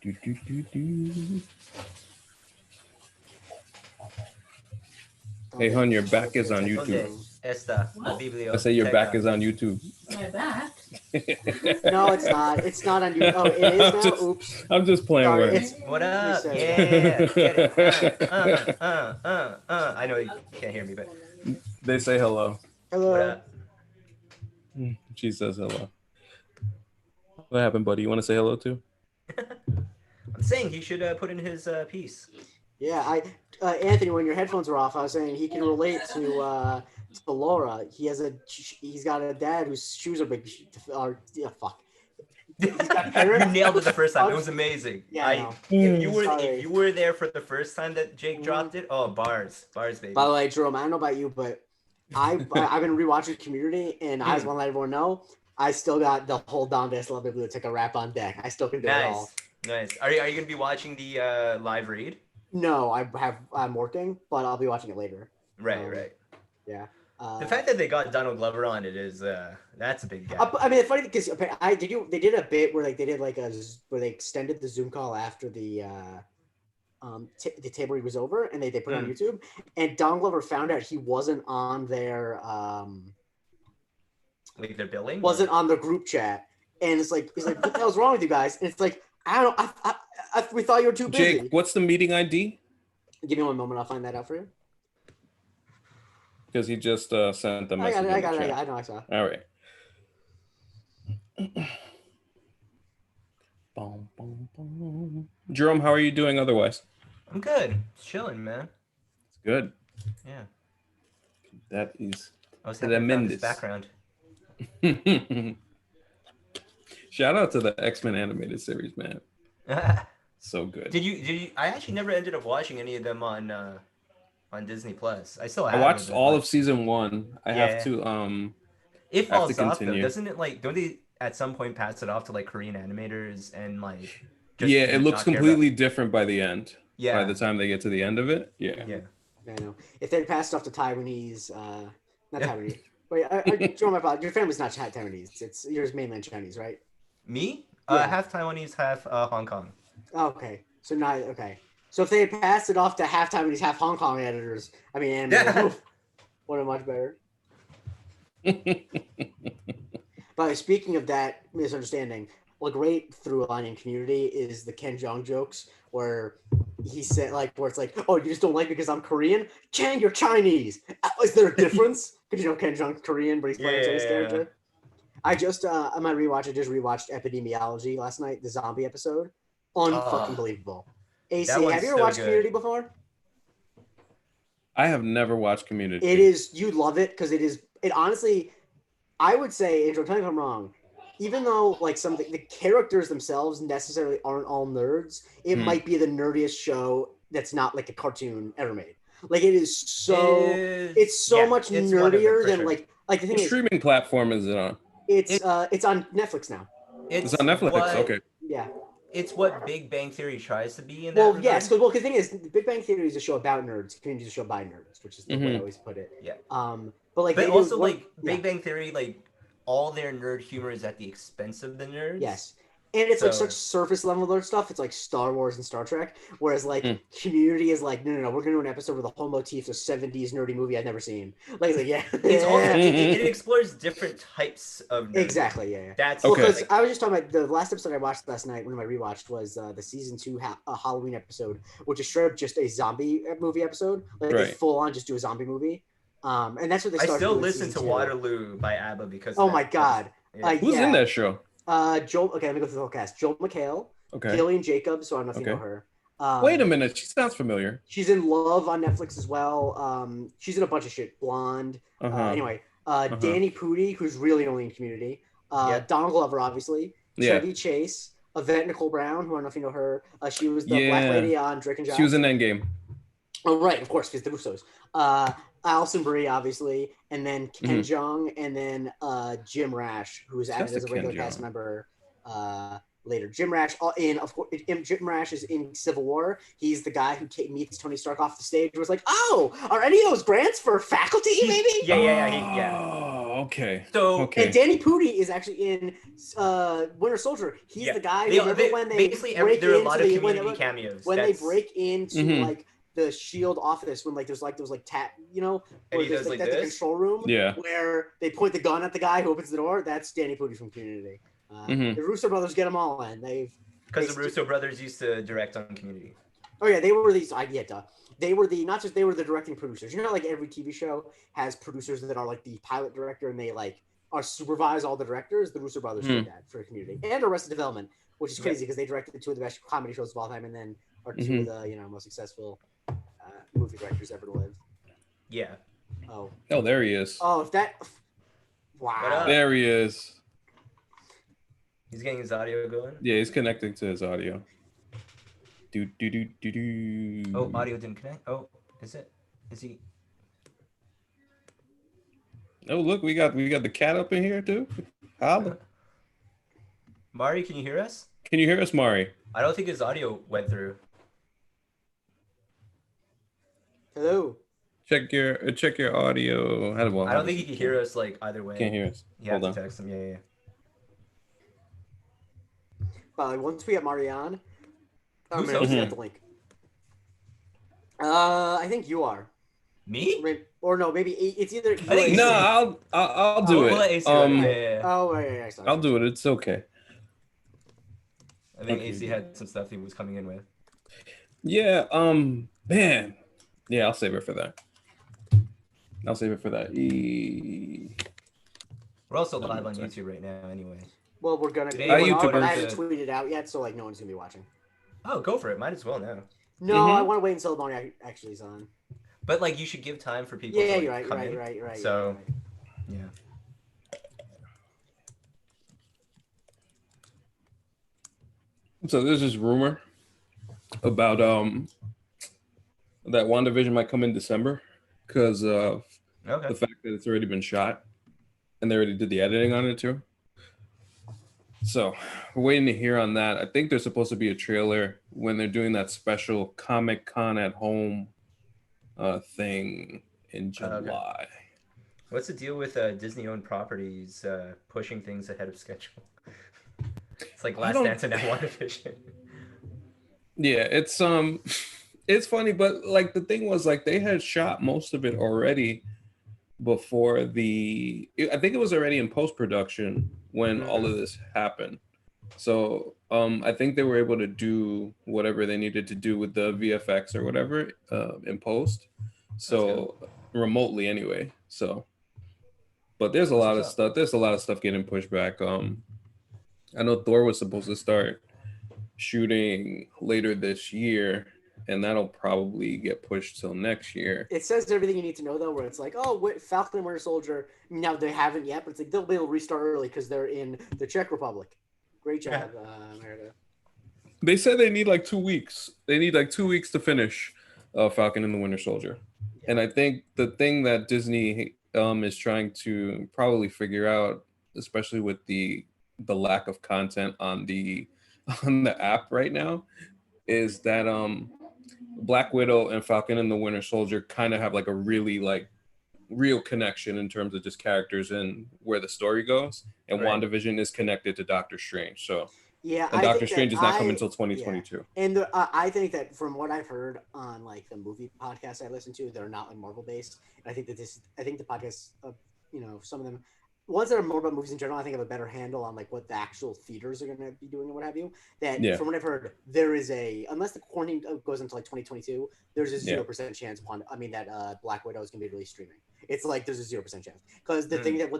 Do, do, do, do. Hey, hon, your back is on YouTube. ¿Dónde está la I say your back biblioteca? is on YouTube. My back? No, it's not. It's not on you. Oh, it is now? Oops. I'm just playing Sorry, with it's What up? said- Yeah, get it. I know you can't hear me, but They say hello. what hello. up? She says hello. What happened, buddy? You want to say hello too? I'm saying he should put in his piece. Yeah, Anthony, when your headphones were off, I was saying he can relate to Laura. He's got a dad whose shoes are big. Fuck. He's got You parents. nailed it the first time. It was amazing. Yeah, I know. If Sorry. you were there for the first time that Jake dropped it, oh bars, baby. By the way, Jerome, I don't know about you, but I've been rewatching Community, and I just want to let everyone know I still got the whole Don Love Biblioteca rap on deck. I still can do it all. Nice. Are you gonna be watching the live read? No, I'm working, but I'll be watching it later. Right. Yeah. The fact that they got Donald Glover on it is that's a big gap. I mean, it's funny because they did a bit where they did where they extended the Zoom call after the table read was over, and they put it on YouTube, and Donald Glover found out he wasn't on their like their billing wasn't on the group chat, and it's like he's like, what the hell's wrong with you guys? And it's like, I don't know, we thought you were too busy. Jake, what's the meeting ID? Give me one moment, I'll find that out for you. Because he just sent the message. I got it. I know I saw. All right. Boom, boom, boom. Jerome, how are you doing otherwise? I'm good. Chilling, man. It's good. Yeah. That is I was happy I found this tremendous. background. Shout out to the X-Men animated series, man. So good. Did you? I actually never ended up watching any of them on Disney Plus. I still I have. watched all of season 1. I have to It have falls to off though, continue. doesn't it? Like, don't they at some point pass it off to like Korean animators and like? Yeah, it looks not care completely different by the end. Yeah. By the time they get to the end of it, yeah. Yeah. I know. If they passed off to Taiwanese, not Taiwanese. Wait, Jerome, my fault. Your family's not Taiwanese. It's yours mainland Chinese, right? Me? Yeah. Half Taiwanese, half Hong Kong. Okay. So not okay. So if they had passed it off to half Taiwanese, half Hong Kong editors, I mean, oof, would have much better. But speaking of that misunderstanding, a great through line in Community is the Ken Jeong jokes where he said, like, where it's like, oh, you just don't like me because I'm Korean? Chang, you're Chinese. Is there a difference? Because you know Ken Jeong's Korean, but he's playing his character. I just, on my rewatch, I just rewatched Epidemiology last night, the zombie episode. Unfucking believable. AC, have you ever watched Community before? I have never watched Community. It is, you love it because it honestly, I would say, Andrew, tell me if I'm wrong, even though like the characters themselves necessarily aren't all nerds, it might be the nerdiest show that's not like a cartoon ever made. Like it is so, it's so much nerdier than like the thing What is, streaming platform is it on? it's on Netflix now. It's on Netflix. Okay. Yeah. It's what Big Bang Theory tries to be in that. Well, yes, because the thing is, Big Bang Theory is a show about nerds. Community is a show by nerds, which is the way I always put it. Yeah. But also Big Bang Theory, like all their nerd humor is at the expense of the nerds. Yes. And it's like such surface level nerd stuff. It's like Star Wars and Star Trek. Whereas like Community is like, no, we're gonna do an episode where the whole motif of 70s nerdy movie I've never seen. Like, it explores different types of nerds. Exactly, yeah. That's okay. Because I was just talking about the last episode I watched last night, one of my rewatched was the season 2 Halloween episode, which is straight up just a zombie movie episode. Like they full on just do a zombie movie. And that's what they started. I still listen to Waterloo by ABBA because oh my god. Who's in that show? Joel. Okay, let me go through the whole cast. Joel McHale. Okay. Gillian Jacobs. So I don't know if you know her. Wait a minute. She sounds familiar. She's in Love on Netflix as well. She's in a bunch of shit. Blonde. Anyway, Danny Pudi, who's really only in Community. Donald Glover, obviously. Chevy Chase. Yvette Nicole Brown, who I don't know if you know her. She was the black lady on Drake and Josh. She was in Endgame. Oh, right. Of course, because the Russos. Alison Brie, obviously, and then Ken Jeong, and then Jim Rash, who was added as a regular cast member later. Jim Rash of course, Jim Rash is in Civil War. He's the guy who meets Tony Stark off the stage. Was like, oh, are any of those grants for faculty? Maybe. Yeah. Oh, okay. So okay. And Danny Pudi is actually in Winter Soldier. He's the guy. Remember when they break there are a into lot of community cameos. When they break into Mhm. like the Shield office, when like there's like those like where he there's does like like that's the this? control room. Yeah. Where they point the gun at the guy who opens the door. That's Danny Pudi from Community. Mhm. The Russo brothers get them all in. Because the Russo brothers used to direct on Community. Oh yeah, they were these. Duh. They were they were the directing producers. You know, like every TV show has producers that are like the pilot director, and they like are supervise all the directors. The Russo brothers did that for Community and Arrested Development, which is crazy because they directed two of the best comedy shows of all time, and then are two of the most successful movie directors ever to live. Yeah. Oh, there he is. Oh, if that. What Wow. up? There he is. He's getting his audio going. Yeah, he's connecting to his audio. Do. Oh, audio didn't connect. Oh, is it? Is he? Oh, look, we got the cat up in here too. Holla. Mari, can you hear us? Can you hear us, Mari? I don't think his audio went through. Hello. Check your audio. I don't think he can hear us like either way. Can't hear us. You Hold have on. to text him. Yeah. But once we get Marianne, I'm Who's gonna hosting? get the link. I think you are. Me? Or no, maybe it's either. think No, I'll do We'll let it. AC run it. Oh, right, sorry. I'll do it. It's okay. I think Okay. AC had some stuff he was coming in with. Yeah. Man. Yeah, I'll save it for that. We're also live on YouTube right now, anyway. Well, we're gonna. Today Our but YouTubers- I haven't tweeted it out yet, so like no one's gonna be watching. Oh, go for it. Might as well now. No, Mhm. I want to wait until the morning actually is on. But like, you should give time for people. Yeah, to, you're like, right, come right, in. right. So, yeah. yeah. So there's this rumor about that WandaVision might come in December because of Okay. the fact that it's already been shot and they already did the editing on it too. So we're waiting to hear on that. I think there's supposed to be a trailer when they're doing that special Comic-Con at home thing in July. Okay. What's the deal with Disney-owned properties pushing things ahead of schedule? It's like Last Dance and now WandaVision. Yeah, it's funny, but like the thing was like they had shot most of it already before I think it was already in post-production when all of this happened. So I think they were able to do whatever they needed to do with the VFX or whatever in post. So remotely anyway. So but there's a lot of stuff. There's a lot of stuff getting pushed back. I know Thor was supposed to start shooting later this year, and that'll probably get pushed till next year. It says everything you need to know though, where it's like, oh, Falcon and Winter Soldier. Now they haven't yet, but it's like they'll be able to restart early because they're in the Czech Republic. Great job, America. They said they need like 2 weeks. They need like 2 weeks to finish Falcon and the Winter Soldier. Yeah. And I think the thing that Disney is trying to probably figure out, especially with the lack of content on the app right now, is that Black Widow and Falcon and the Winter Soldier kind of have like a really like real connection in terms of just characters and where the story goes. And right. WandaVision is connected to Doctor Strange. So yeah, and Doctor Strange is not coming until 2022. Yeah. And I think that from what I've heard on like the movie podcasts I listen to, they're not like Marvel based. And I think that the podcasts, some of them, ones that are more about movies in general, I think have a better handle on like what the actual theaters are going to be doing and what have you. That from what I've heard, there is unless the quarantine goes into like 2022, there's a 0% chance that Black Widow is going to be released streaming. It's like there's a 0% chance because the thing that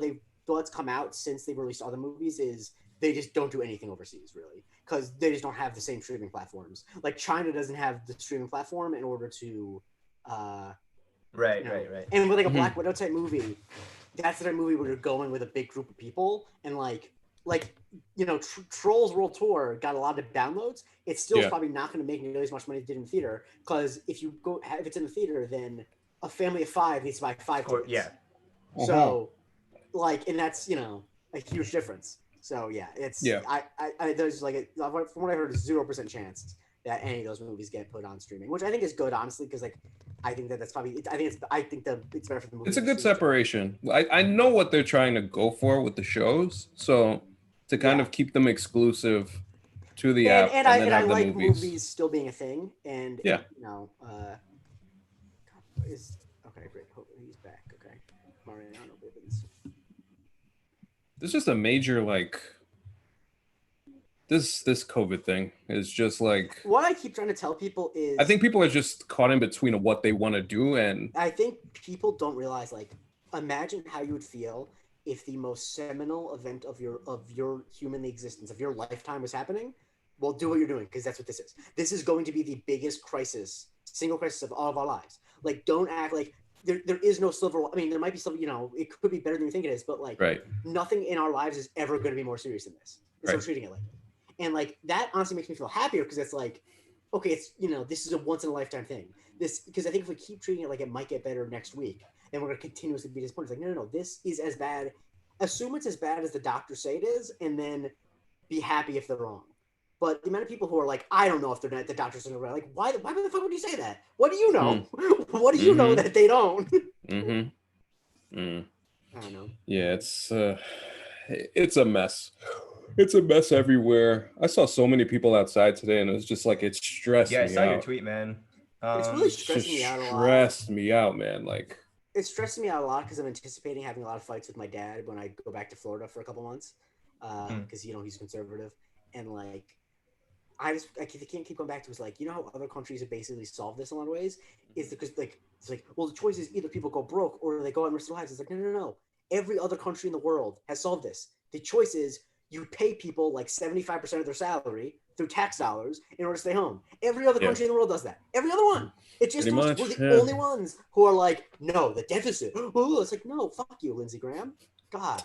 what's come out since they've released other movies is they just don't do anything overseas really because they just don't have the same streaming platforms. Like China doesn't have the streaming platform in order to right. And with like a Black Widow type movie, that's the type of movie where you're going with a big group of people and Trolls World Tour got a lot of downloads. It's still probably not going to make nearly as much money as it did in the theater because if it's in the theater, then a family of 5 needs to buy 5 tickets. Yeah. So and that's a huge difference. So yeah, it's Yeah. there's like from what I heard, 0% chance that any of those movies get put on streaming, which I think is good, honestly, because like I think that's probably I think it's better for the movie It's a good industry. separation. I know what they're trying to go for with the shows, so to kind of keep them exclusive to the app and and then I have the like movies. movies still being a thing, and Yeah. you know, is okay, great. Hope he's back. Okay, Mariano Bibbins. There's just a major like this COVID thing is just like What I keep trying to tell people is I think people are just caught in between of what they want to do, and I think people don't realize, like, imagine how you would feel if the most seminal event of your human existence, of your lifetime, was happening. Well, do what you're doing, because that's what this is. This is going to be the biggest single crisis of all of our lives. Like, don't act like there is no silver. I mean, there might be some. You know, it could be better than you think it is, but like, right, nothing in our lives is ever going to be more serious than this. And so we're treating it like it. And like that honestly makes me feel happier, because it's like, okay, it's, you know, this is a once in a lifetime thing. This, because I think if we keep treating it like it might get better next week, then we're going to continuously be disappointed. It's like, no, this is as bad. Assume it's as bad as the doctors say it is, and then be happy if they're wrong. But the amount of people who are like, I don't know if they're not, the doctors are right. Like, why the fuck would you say that? What do you know? What do you know that they don't? I don't know. Yeah, it's a mess. It's a mess everywhere. I saw so many people outside today, and it was just like it stressed me out. Yeah, I saw your tweet, man. It's really stressing me out a lot. Stressed me out, man. Like, it's stressing me out a lot because I'm anticipating having a lot of fights with my dad when I go back to Florida for a couple months, because you know he's conservative, and like I can't keep going back to, is like, you know how other countries have basically solved this in a lot of ways, is because like it's like, well, the choice is either people go broke or they go out and risk their lives. It's like, no. Every other country in the world has solved this. The choice is you pay people like 75% of their salary through tax dollars in order to stay home. Every other country in the world does that. Every other one. It just we're the only ones who are like, no, the deficit. Ooh, it's like, no, fuck you, Lindsey Graham. God.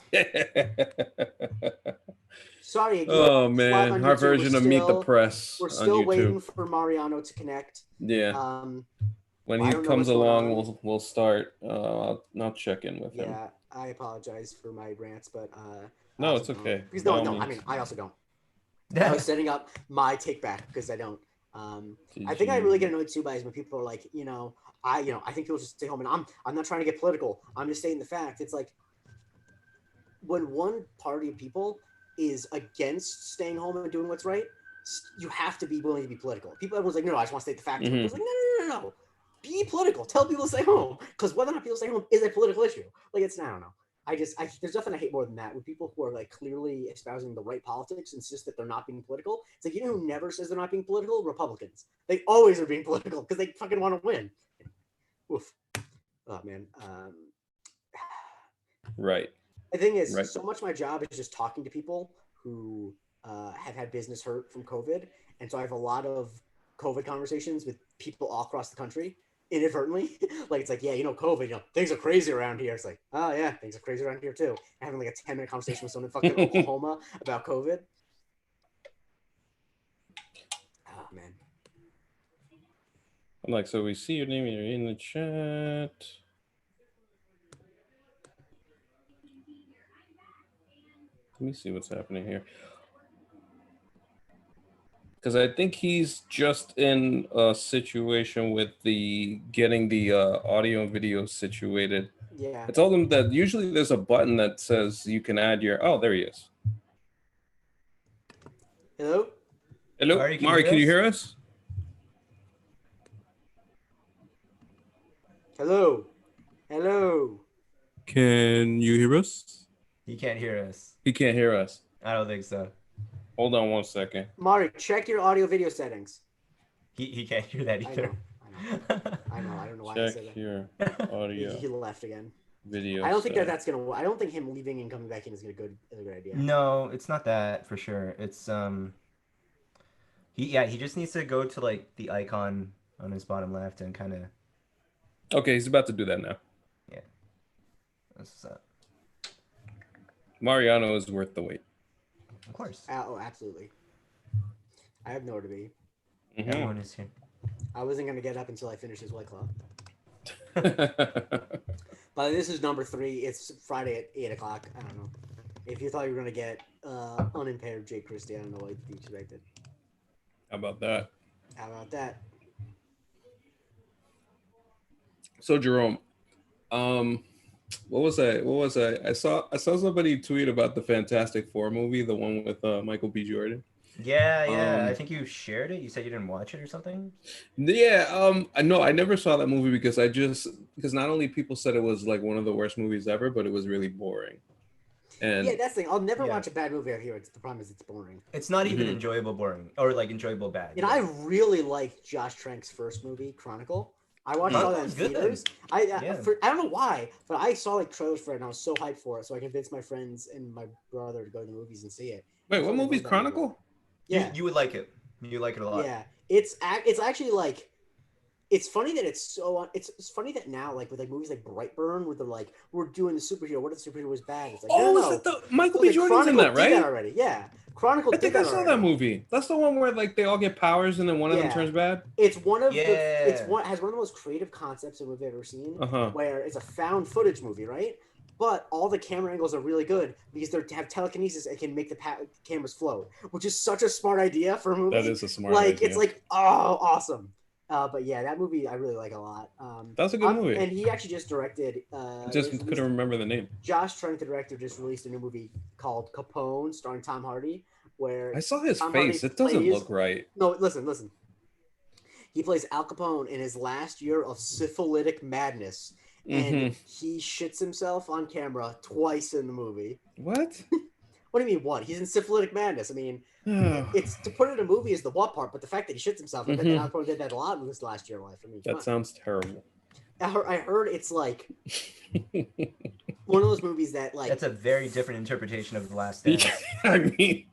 Sorry again. Oh man, our version of Meet the Press. We're still waiting for Mariano to connect. Yeah. When he comes along, we'll start. I'll check in with him. Yeah, I apologize for my rants, but no, it's okay. Because no, I mean, I also don't. I was setting up my take back because I don't. I think I really get annoyed too by when people are like, I think people should stay home, and I'm not trying to get political. I'm just stating the fact. It's like when one party of people is against staying home and doing what's right, you have to be willing to be political. Everyone's like, no, I just want to state the fact. It's like, no. Be political. Tell people to stay home, because whether or not people stay home is a political issue. Like, it's, I don't know. There's nothing I hate more than that. When people who are like clearly espousing the right politics insist that they're not being political. It's like, you know who never says they're not being political? Republicans. They always are being political because they fucking want to win. Oof. Oh man. Right. The thing is, so much of my job is just talking to people who have had business hurt from COVID, and so I have a lot of COVID conversations with people all across the country. Inadvertently, like, it's like, yeah, COVID, things are crazy around here. It's like, oh yeah, things are crazy around here too. Having like a 10-minute conversation with someone in fucking Oklahoma about COVID. Oh man. I'm like, so we see your name, you're in the chat. Let me see what's happening here. Because I think he's just in a situation with getting the audio and video situated. Yeah. I told him that usually there's a button that says you can add your. Oh, there he is. Hello? Hello, Mari, can you hear us? Hello. Hello. Can you hear us? He can't hear us. He can't hear us. I don't think so. Hold on 1 second. Mari, check your audio video settings. He can't hear that either. I know. I don't know why check I said that. Your audio. He left again. Video. I don't think that's gonna. I don't think him leaving and coming back in is a good idea. No, it's not that for sure. It's he just needs to go to like the icon on his bottom left and kind of. Okay, he's about to do that now. Yeah. That's what's up. Mariano is worth the wait. Of course. Oh, absolutely. I have nowhere to be. Mm-hmm. Everyone is here. I wasn't gonna get up until I finished this White Claw. But this is number 3. It's Friday at 8 o'clock. I don't know. If you thought you were gonna get unimpaired Jake Christie. I don't know what you expected. How about that? How about that? So Jerome, what was I? I saw somebody tweet about the Fantastic Four movie, the one with Michael B. Jordan. Yeah. I think you shared it. You said you didn't watch it or something. Yeah, I know I never saw that movie because because not only people said it was like one of the worst movies ever, but it was really boring. And Yeah, that's the thing. I'll never watch a bad movie out here. The problem is it's boring. It's not even enjoyable boring or like enjoyable bad. And I really liked Josh Trank's first movie, Chronicle. I watched all that in theaters. I don't know why, but I saw like trailers for it and I was so hyped for it. So I convinced my friends and my brother to go to the movies and see it. Wait, what movie's Chronicle? Yeah, you would like it. You like it a lot. Yeah, it's actually like. It's funny that it's funny that now, like with like movies like Brightburn, where they're like, we're doing the superhero. What if the superhero was bad? It's like, is that the Michael B. Jordan's in that, right? Did that already. Yeah, Chronicle. I think I saw that movie. That's the one where like they all get powers and then one of them turns bad. It's one of has one of the most creative concepts in a movie I've ever seen. Where it's a found footage movie, right? But all the camera angles are really good because they have telekinesis and can make the cameras float, which is such a smart idea for a movie. That is a smart idea. It's like, oh, awesome. But yeah, that movie I really like a lot. That's a good movie. And he actually just directed. Just couldn't remember the name. Josh Trank, the director, just released a new movie called Capone, starring Tom Hardy. Where I saw his face. It doesn't look right. No, listen. He plays Al Capone in his last year of syphilitic madness, and he shits himself on camera twice in the movie. What? What do you mean, what? He's in syphilitic madness. I mean, it's to put it in a movie is the what part, but the fact that he shits himself, I bet that Al Capone did that a lot in his last year of life. I mean, that sounds terrible. I heard it's like one of those movies that like. That's a very different interpretation of The Last Dance. I mean,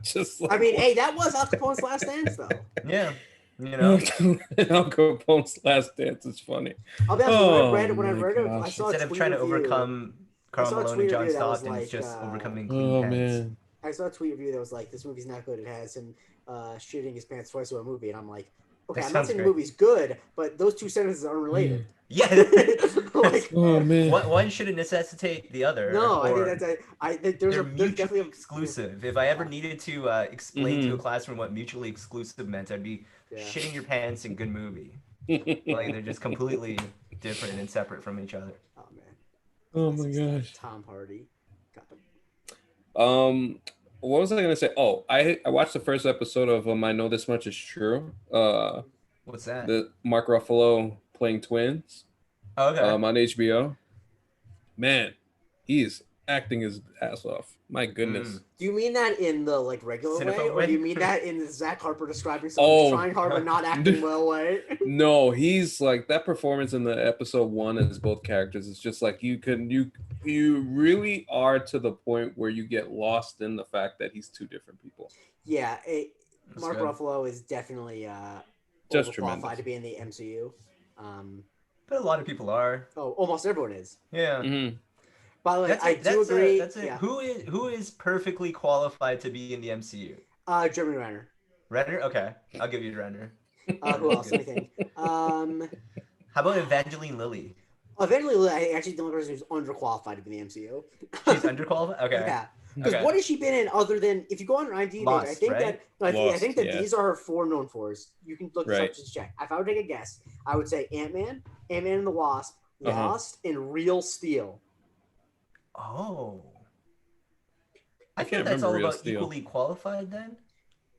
just. Like, hey, that was Al Capone's last dance, though. Yeah. You know, Al Capone's last dance is funny. I'll be honest, when I read it, I saw instead of trying to overcome Karl Malone and John Stockton, it's just overcoming clean pants. Man. I saw a tweet review that was like, "This movie's not good. It has him shitting his pants twice in a movie," and I'm like, "Okay, I'm not saying the movie's good, but those two sentences are unrelated." Yeah. Like, oh man. One shouldn't necessitate the other. No, I think there's definitely exclusive. If I ever needed to explain to a classroom what mutually exclusive meant, I'd be shitting your pants and good movie. Like they're just completely different and separate from each other. Oh man. Oh my gosh. Tom Hardy. What was I gonna say? Oh, I watched the first episode of I Know This Much Is True. What's that? The Mark Ruffalo playing twins. Okay. On HBO. Man, he's acting his ass off. My goodness. Do you mean that in the like regular way, or do you mean that in the Zach Harper describing someone trying hard but not acting well way? No, he's like that performance in the episode 1 as both characters. It's just like you really are to the point where you get lost in the fact that he's two different people. Yeah, Mark Ruffalo is definitely just qualified to be in the MCU. But a lot of people are. Oh, almost everyone is. Yeah. Mm-hmm. By the way, I do agree. Yeah. Who is perfectly qualified to be in the MCU? Jeremy Renner. Renner? Okay, I'll give you Renner. Who else? Let me think. How about Evangeline Lilly? Evangeline Lilly, I actually the only person who's underqualified to be in the MCU. She's underqualified? Okay. Yeah. Because what has she been in other than if you go on her IMDb? Lost, I think right? I think that these are her 4 known fours. You can look this right. up to check. If I would take a guess, I would say Ant-Man, Ant-Man and the Wasp, Lost, and Real Steel. Oh. I think that's all about equally qualified then.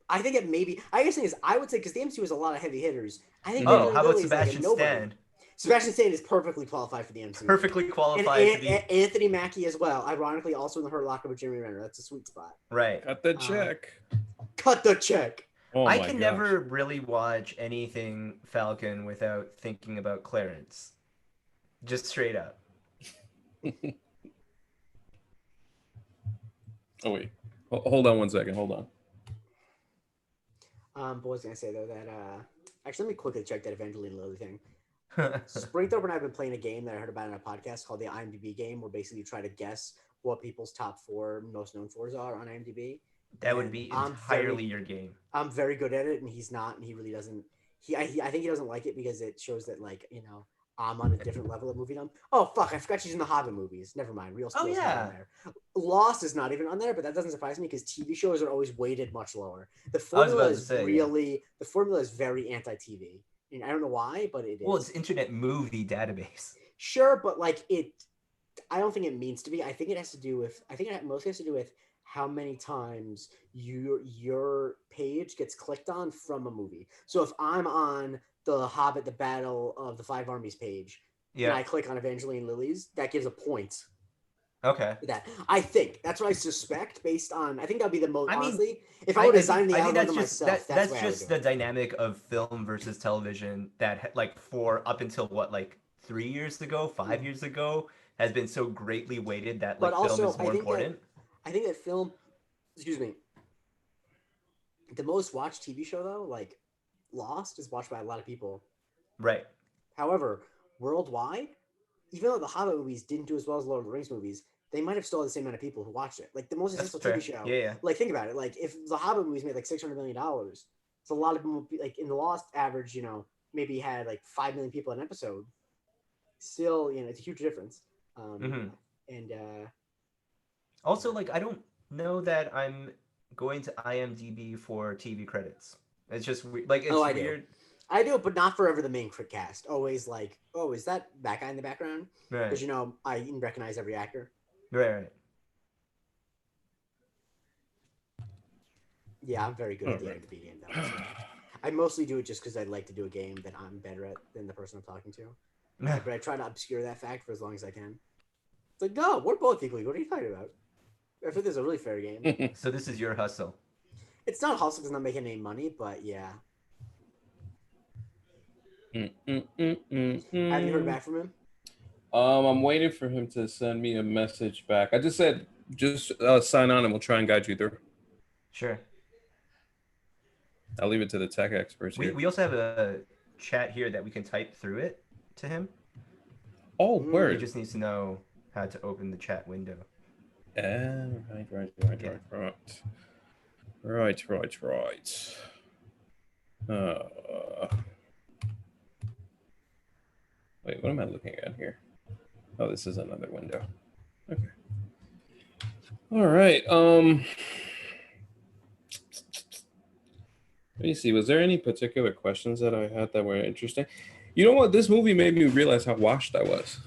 I think it maybe. I guess the thing is, I would say because the MCU has a lot of heavy hitters. I think. Oh, how about Sebastian Stan? Sebastian Stan is perfectly qualified for the MCU. Perfectly qualified. And Anthony Mackie as well. Ironically, also in the Hurt Locker with Jeremy Renner. That's a sweet spot. Right. Cut the check. Cut the check. Oh I can never really watch anything Falcon without thinking about Clarence. Just straight up. Oh wait, hold on one second. Hold on. What was I gonna say though? That actually, let me quickly check that Evangeline Lilly thing. Springthorpe and I have been playing a game that I heard about in a podcast called the IMDb game, where basically you try to guess what people's top 4 most known fours are on IMDb. That would be entirely your game. I'm very good at it, and he's not, and he really doesn't. I think he doesn't like it because it shows that I'm on a different level of movie dumb. Oh fuck! I forgot she's in the Hobbit movies. Never mind. Real Steel's not on there. Lost is not even on there, but that doesn't surprise me because TV shows are always weighted much lower. The formula is the formula is very anti-TV. And I don't know why, but it is. Well, it's Internet Movie Database. Sure, but like I don't think it means to be. I think it has to do with. I think it mostly has to do with how many times your page gets clicked on from a movie. So if I'm on the Hobbit, the Battle of the Five Armies page, and I click on Evangeline Lilly's, that gives a point. Okay. That I think that's what I suspect based on. I think that'd be the most. Honestly, if I would design the algorithm myself, that's just the dynamic of film versus television. That like for up until what, like 3 years ago, 5 years ago, has been so greatly weighted that like film is more important. I think that film, excuse me, the most watched TV show though, like Lost, is watched by a lot of people. Right. However, worldwide, even though the Hobbit movies didn't do as well as Lord of the Rings movies, they might have still had the same amount of people who watched it. Like the most successful TV show. Yeah. Like think about it. Like if the Hobbit movies made like $600 million, it's a lot of people. Like in the Lost average, maybe had like 5 million people an episode. Still, it's a huge difference. And also, like I don't know that I'm going to IMDb for TV credits. It's just like it's weird. I do it, but not forever the main cast. Always like, oh, is that guy in the background? Right. Because I recognize every actor. Right. Yeah, I'm very good at the IMDb game though. So. I mostly do it just because I'd like to do a game that I'm better at than the person I'm talking to. But I try to obscure that fact for as long as I can. It's like, no, we're both equally. What are you talking about? I think this is a really fair game. So this is your hustle. It's not a hustle because I'm not making any money, but yeah. Have you heard back from him? I'm waiting for him to send me a message back. I just said, sign on and we'll try and guide you through. Sure. I'll leave it to the tech experts here. We also have a chat here that we can type through it to him. Oh, word. He just needs to know how to open the chat window. Right. Wait, what am I looking at here? Oh, this is another window. Okay. All right. Let me see. Was there any particular questions that I had that were interesting? You know what? This movie made me realize how washed I was,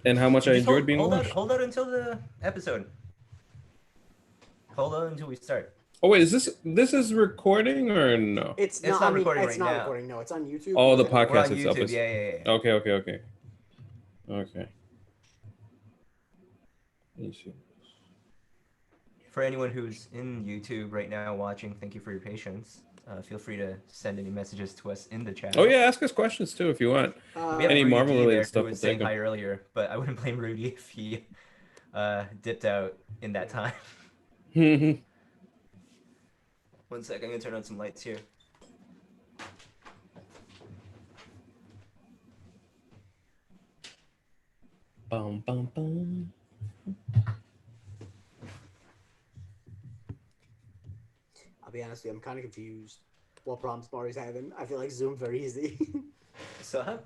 and how much I enjoyed being washed. Hold out until the episode. Hold on until we start. Oh wait, is this is recording or no? It's not recording right now. It's not recording. No, it's on YouTube. Oh, the podcast itself is. Yeah. Okay. Let me see. For anyone who's in YouTube right now watching, thank you for your patience. Feel free to send any messages to us in the chat. Oh yeah, ask us questions too if you want. Any Marvel related stuff. Who was saying hi earlier, but I wouldn't blame Rudy if he dipped out in that time. 1 sec, I'm gonna turn on some lights here. Bum. I'll be honest with you, I'm kind of confused what problems Mari's having. I feel like Zoom's very easy. So?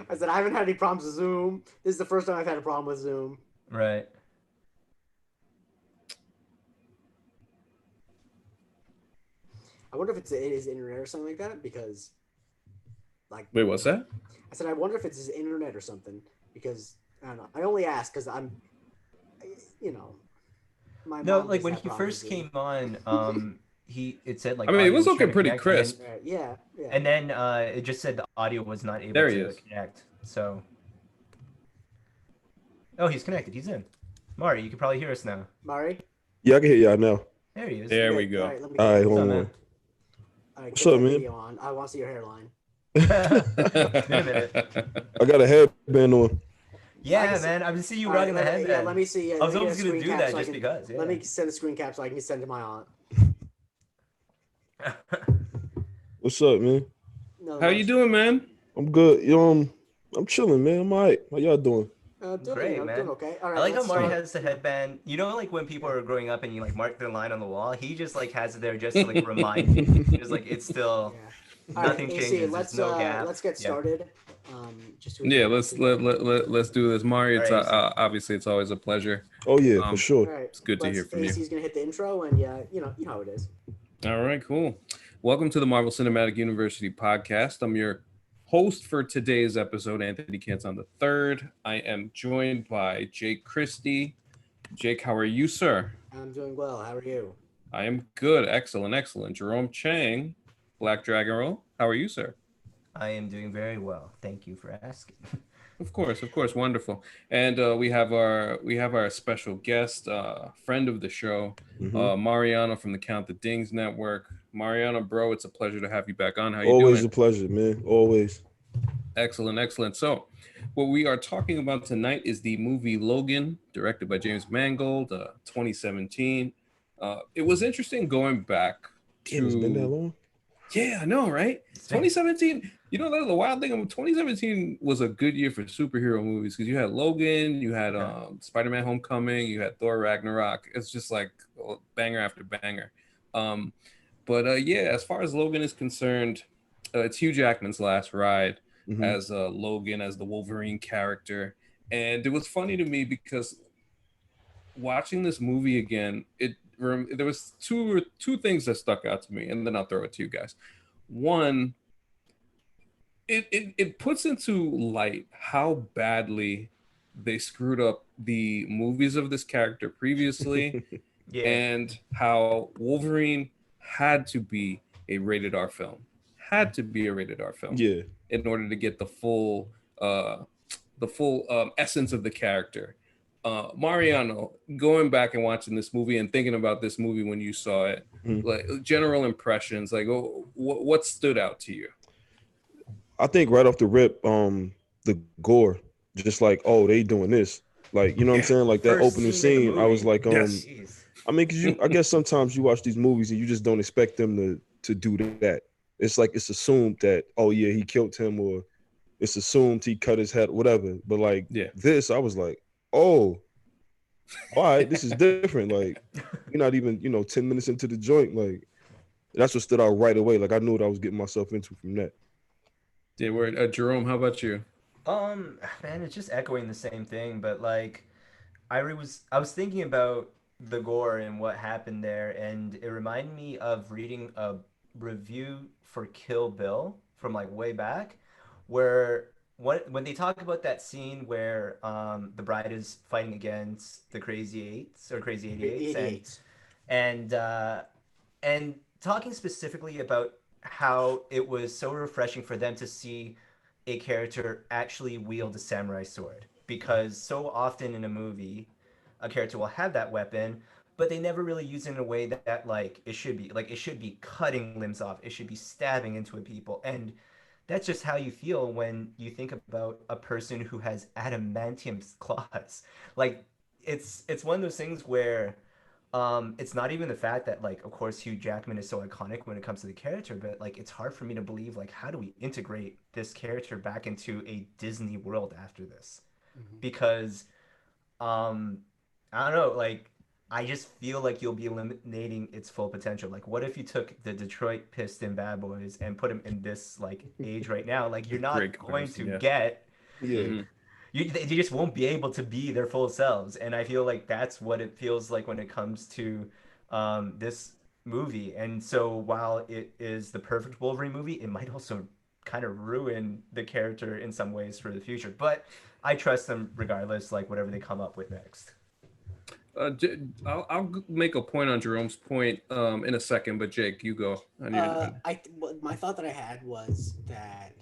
I said I haven't had any problems with Zoom. This is the first time I've had a problem with Zoom. Right. I wonder if it is internet or something like that because, like. Wait, what's that? I said I wonder if it's his internet or something because I don't know. I only ask because I'm, my no, like when he first came on, it said like. I mean, it was looking pretty crisp. Yeah. And then it just said the audio was not able to connect. So. Oh, he's connected. He's in. Mari, you can probably hear us now. Mari? Yeah, I can hear y'all now. There he is. There we go. All right, hold on. What's up, man? I want to see your hairline. I got a headband on. Yeah, man. I've been seeing you rocking the headband. Yeah, let me see. I was almost going to do that just because. Yeah. Let me send a screen cap so I can send to my aunt. What's up, man? How you doing, man? I'm good. I'm chilling, man. I'm all right. How y'all doing? Great, man. Doing okay. All right, I like how Mari has the headband. You know, like when people are growing up and you like mark their line on the wall, he just like has it there just to like remind you. Just like it's still. All right, Nothing AC, changes. There's no gap. let's get Yeah. started. Just so we Yeah, can let's do this, Mario. It's All right, so- obviously it's always a pleasure. Oh yeah, for Um, sure. All right, It's good to hear from you. AC's gonna hit the intro, and yeah, you know how it is. All right, cool. Welcome to the Marvel Cinematic University podcast. I'm your host for today's episode, Anthony Canton the third. I am joined by Jake Christie. Jake, how are you, sir? I'm doing well. How are you? I am good. Excellent, excellent. Jerome Chang, Black Dragon Roll. How are you, sir? I am doing very well. Thank you for asking. Of course, wonderful. And we have our special guest, friend of the show, Mhm. Mariano from the Count the Dings Network. Mariano, bro, it's a pleasure to have you back on. How you Always doing? a pleasure, man. Always. Excellent, excellent. So, what we are talking about tonight is the movie Logan, directed by James Mangold, 2017. It was interesting going back Damn, it's been that to. long. Yeah, I know, right? 2017. You know, that's the wild thing. 2017 was a good year for superhero movies because you had Logan, you had Spider-Man: Homecoming, you had Thor: Ragnarok. It's just like banger after banger. But yeah, as far as Logan is concerned, it's Hugh Jackman's last ride as Logan, as the Wolverine character, and it was funny to me because watching this movie again, there was two things that stuck out to me, and then I'll throw it to you guys. One, it puts into light how badly they screwed up the movies of this character previously, Yeah. and how Wolverine had to be a rated R film, Yeah. in order to get the full essence of the character. Mariano, going back and watching this movie and thinking about this movie when you saw it, like general impressions, like what stood out to you? I think right off the rip, the gore, just like, oh, they doing this. Like, you know what I'm saying? Like that First opening scene in the scene, I was movie. like, Yes. Jeez. I mean, cause I guess sometimes you watch these movies and you just don't expect them to do that. It's like it's assumed that, oh yeah, he killed him, or it's assumed he cut his head, whatever. But like this, I was like, oh, all right, this is different. Like, we're not even, 10 minutes into the joint. Like, that's what stood out right away. Like, I knew what I was getting myself into from that. Yeah, word. Jerome, how about you? Man, it's just echoing the same thing, but like I was thinking about the gore and what happened there, and it reminded me of reading a review for Kill Bill from like way back, where when they talk about that scene where the bride is fighting against the Crazy Eights or Crazy 88s, 88. and talking specifically about how it was so refreshing for them to see a character actually wield a samurai sword, because so often in a movie a character will have that weapon, but they never really use it in a way that like it should be. Like it should be cutting limbs off, it should be stabbing into a people, and that's just how you feel when you think about a person who has adamantium claws. Like it's one of those things where it's not even the fact that, like, of course Hugh Jackman is so iconic when it comes to the character, but like it's hard for me to believe, like, how do we integrate this character back into a Disney world after this? Because um I don't know, like I just feel like you'll be eliminating its full potential. Like, what if you took the Detroit Piston Bad Boys and put them in this like age right now? Like, you're not Great going comparison, to yeah. get Yeah. they just won't be able to be their full selves, and I feel like that's what it feels like when it comes to this movie. And so while it is the perfect Wolverine movie, it might also kind of ruin the character in some ways for the future, but I trust them regardless, like whatever they come up with next. I'll make a point on Jerome's point in a second, but Jake, you go. My thought that I had was that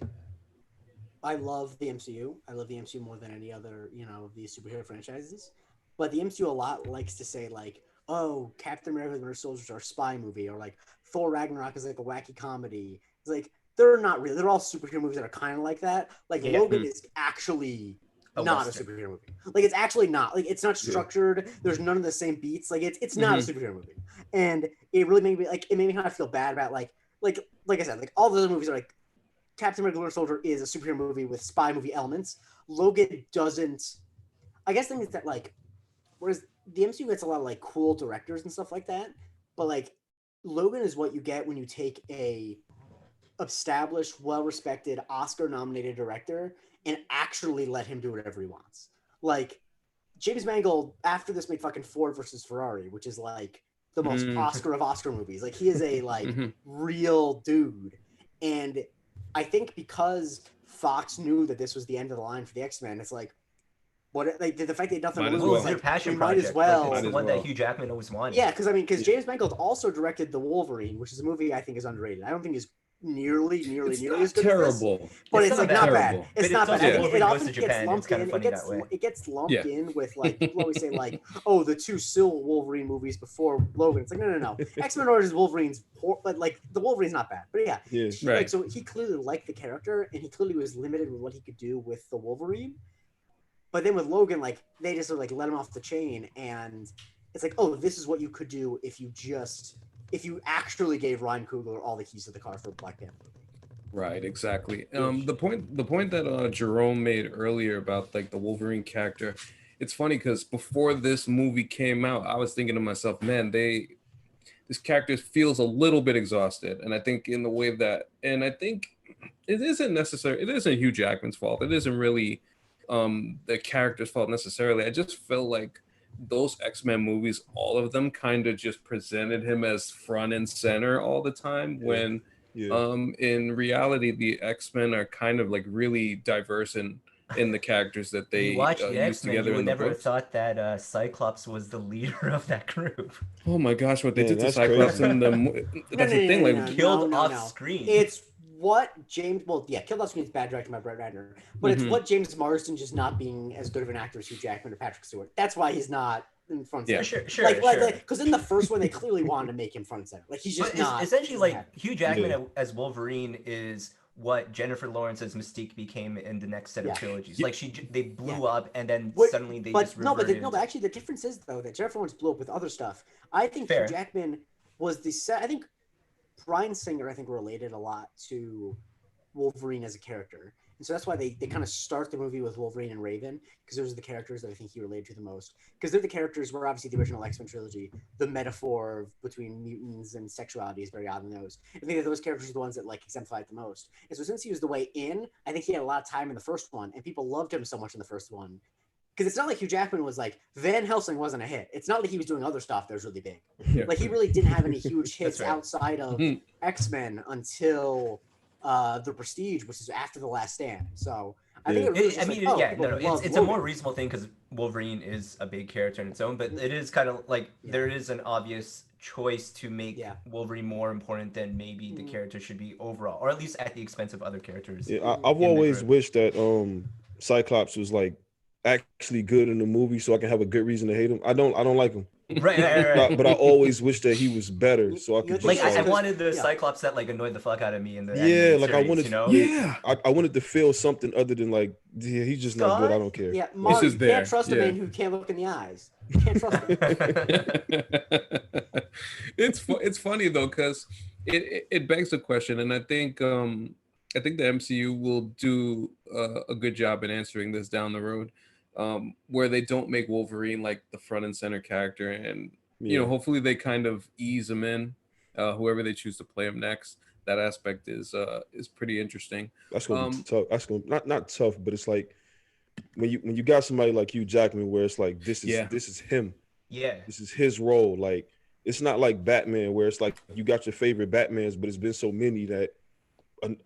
I love the MCU. I love the MCU more than any other, of these superhero franchises. But the MCU a lot likes to say like, "Oh, Captain America: The Winter Soldier are a spy movie," or like Thor: Ragnarok is like a wacky comedy. It's like they're not really. They're all superhero movies that are kind of like that. Like Yeah. Logan is actually A not Western. a superhero movie. Like it's actually not. Like it's not structured. There's none of the same beats. Like it's not a superhero movie. And it really made me like, it made me kind of feel bad about like I said, like all the other movies are like, Captain America: Winter Soldier is a superhero movie with spy movie elements. Logan doesn't. I guess the thing is that like, whereas the MCU gets a lot of like cool directors and stuff like that, but like Logan is what you get when you take a established, well-respected, Oscar-nominated director and actually let him do whatever he wants. Like, James Mangold, after this, made fucking Ford versus Ferrari, which is like the most Oscar of Oscar movies. Like, he is a like real dude. And I think because Fox knew that this was the end of the line for the X-Men, it's like, what, like, the fact they nothing to lose, Well, like, their passion we might project. as well. Like, it's the one that Hugh Jackman always wanted. Yeah, because I mean, because James Mangold also directed The Wolverine, which is a movie I think is underrated. I don't think is nearly as good as this, but it's like not bad. It's not bad. I think it often gets lumped in. It gets lumped in with, like, people always say, like, oh, the two Civil Wolverine movies before Logan. It's like, no. X-Men Origins Wolverine's poor, but like the Wolverine's not bad. But yeah, like, so he clearly liked the character, and he clearly was limited with what he could do with the Wolverine. But then with Logan, like, they just sort of like let him off the chain, and it's like, oh, this is what you could do if you actually gave Ryan Coogler all the keys to the car for Black Panther. Right, exactly. The point that Jerome made earlier about like the Wolverine character, it's funny because before this movie came out, I was thinking to myself, man, this character feels a little bit exhausted, and I think in the way that, and I think it isn't Hugh Jackman's fault. It isn't really the character's fault necessarily. I just felt like those X-Men movies, all of them kind of just presented him as front and center all the time, when in reality the X-Men are kind of like really diverse in the characters that they watch the use X-Men, together. you would in the never books. have thought that Cyclops was the leader of that group. Oh my gosh, what they did to Cyclops in the that's the thing, like killed off screen. It's what James, killed off screen is bad directing by Brett Ratner, but it's what James Marsden just not being as good of an actor as Hugh Jackman or Patrick Stewart. That's why he's not in front center. Sure. Because in the first one, they clearly wanted to make him front center. Like, he's just not. Essentially, like, Hugh Jackman as Wolverine is what Jennifer Lawrence's Mystique became in the next set of trilogies. Like, they blew up, and then suddenly they just reverted. But actually, the difference is, though, that Jennifer Lawrence blew up with other stuff. I think Hugh Jackman was I think Bryan Singer, related a lot to Wolverine as a character. And so that's why they kind of start the movie with Wolverine and Raven, because those are the characters that I think he related to the most. Because they're the characters where, obviously, the original X-Men trilogy, the metaphor between mutants and sexuality is very odd in those. I think that those characters are the ones that, like, exemplify it the most. And so since he was the way in, I think he had a lot of time in the first one, and people loved him so much in the first one. Because it's not like Hugh Jackman was like, Van Helsing wasn't a hit. It's not like he was doing other stuff that was really big. Like, he really didn't have any huge hits outside of X-Men until The Prestige, which is after The Last Stand. So I think it's a more reasonable thing because Wolverine is a big character in its own, but it is kind of like there is an obvious choice to make Wolverine more important than maybe the character should be overall, or at least at the expense of other characters. Yeah, I've always wished that Cyclops was like actually good in the movie, so I can have a good reason to hate him. I don't like him. Right. But I always wish that he was better, so I could like. I wanted the Cyclops that like annoyed the fuck out of me in the like series, I wanted to feel something other than like, he's just not good. I don't care. Yeah, Mark, you can't trust a man who can't look in the eyes. You can't trust him. It's funny though, because it begs the question, and I think the MCU will do a good job in answering this down the road. Where they don't make Wolverine like the front and center character, and hopefully they kind of ease him in, whoever they choose to play him next. That aspect is pretty interesting. That's gonna be tough. That's gonna not tough, but it's like when you got somebody like Hugh Jackman, where it's like this is him. Yeah, this is his role. Like, it's not like Batman, where it's like you got your favorite Batmans, but it's been so many that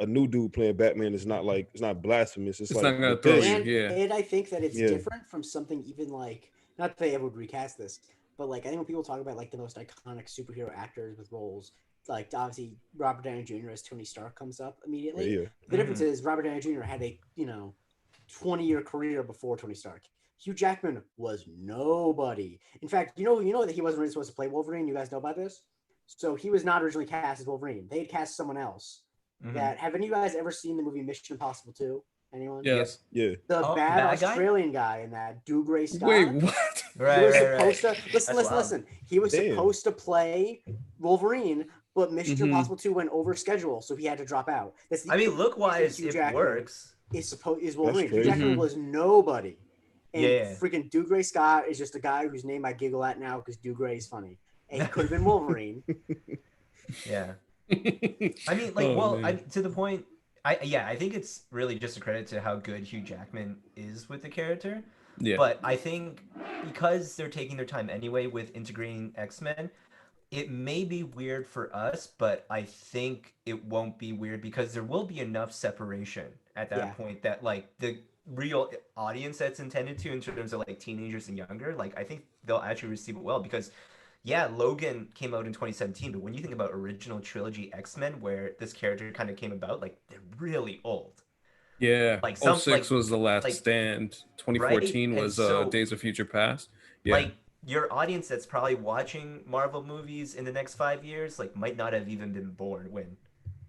a new dude playing Batman is not like, it's not blasphemous. It's like, not gonna throw you. And I think that it's different from something even like, not that they ever would recast this, but like I think when people talk about like the most iconic superhero actors with roles, like obviously Robert Downey Jr. as Tony Stark comes up immediately. Yeah. The difference is Robert Downey Jr. had a 20-year career before Tony Stark. Hugh Jackman was nobody. In fact, you know that he wasn't really supposed to play Wolverine. You guys know about this? So he was not originally cast as Wolverine. They had cast someone else. Have any of you guys ever seen the movie Mission Impossible 2? Anyone? Yes. Yeah. The bad Australian guy in that, Dougray Scott. Wait, what? He was supposed to listen. He was supposed to play Wolverine, but Mission Impossible 2 went over schedule, so he had to drop out. Look-wise, it works. Is Wolverine. Hugh Jackman was nobody. And freaking Dougray Scott is just a guy whose name I giggle at now because Dougray is funny. And he could have been Wolverine. Yeah. I mean, like, Oh, well, man. to the point, I think it's really just a credit to how good Hugh Jackman is with the character. Yeah. But I think because they're taking their time anyway with integrating X-Men, it may be weird for us, but I think it won't be weird because there will be enough separation at Yeah. that point that like the real audience that's intended to in terms of like teenagers and younger, like I think they'll actually receive it well because yeah, Logan came out in 2017, but when you think about original trilogy X-Men where this character kind of came about, like they're really old. Yeah. Like Oh some six was The Last like Stand. right? 2014 And was so Days of Future Past. Yeah, like your audience that's probably watching Marvel movies in the next 5 years, like might not have even been born when.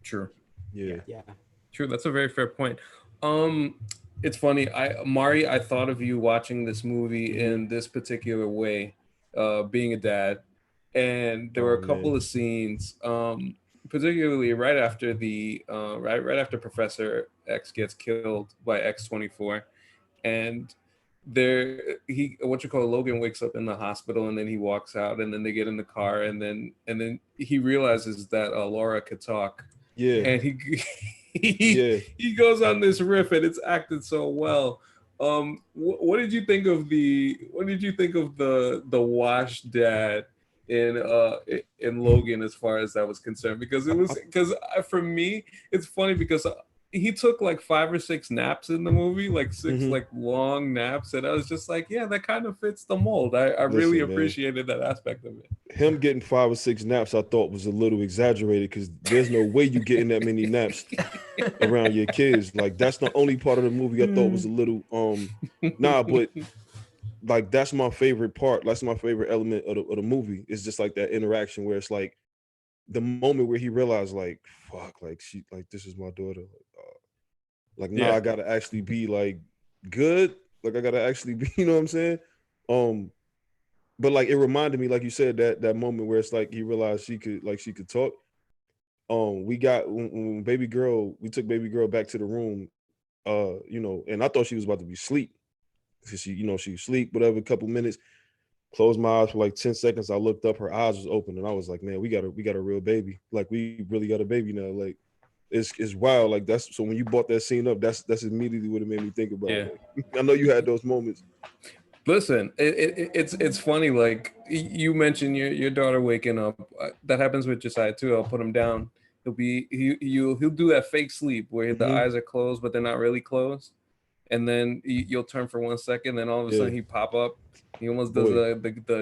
true. Yeah. Yeah. Yeah. True. That's a very fair point. Um, it's funny. Mari, I thought of you watching this movie Mm-hmm. in this particular way, being a dad, and there were Oh a couple man. of scenes, particularly right after right after Professor X gets killed by X-24, and there he what you call Logan wakes up in the hospital, and then he walks out, and then they get in the car, and then he realizes that Laura could talk, Yeah. and he Yeah. he goes on this riff, and it's acted so well. What did you think of the washed dad in Logan as far as that was concerned? Because for me it's funny because he took like 5 or 6 naps in the movie, like 6 Mm-hmm. like long naps, and I was just like, yeah, that kind of fits the mold. I really Listen, man. appreciated that aspect of it. Him getting 5 or 6 naps, I thought was a little exaggerated because there's no way you getting that many naps around your kids. Like that's the only part of the movie I thought was a little nah, but like that's my favorite part. That's my favorite element of the movie. It's just like that interaction where it's like the moment where he realized like fuck, like she like this is my daughter. Like now Yeah. I gotta actually be like good. Like I gotta actually be, you know what I'm saying? Um, but like it reminded me, like you said, that moment where it's like he realized she could talk. We got when baby girl, we took baby girl back to the room, and I thought she was about to be asleep. Cause she was asleep, whatever, a couple minutes, closed my eyes for like 10 seconds. I looked up, her eyes was open, and I was like, man, we got a real baby. Like we really got a baby now. Like it's wild. Like that's so when you brought that scene up, that's immediately what it made me think about. Yeah. Like I know you had those moments. Listen, it's funny. Like you mentioned your daughter waking up. That happens with Josiah too. I'll put him down. He'll do that fake sleep where the Mm-hmm. eyes are closed but they're not really closed, and then you'll turn for 1 second, then all of a Yeah, sudden he pop up. He almost does boy.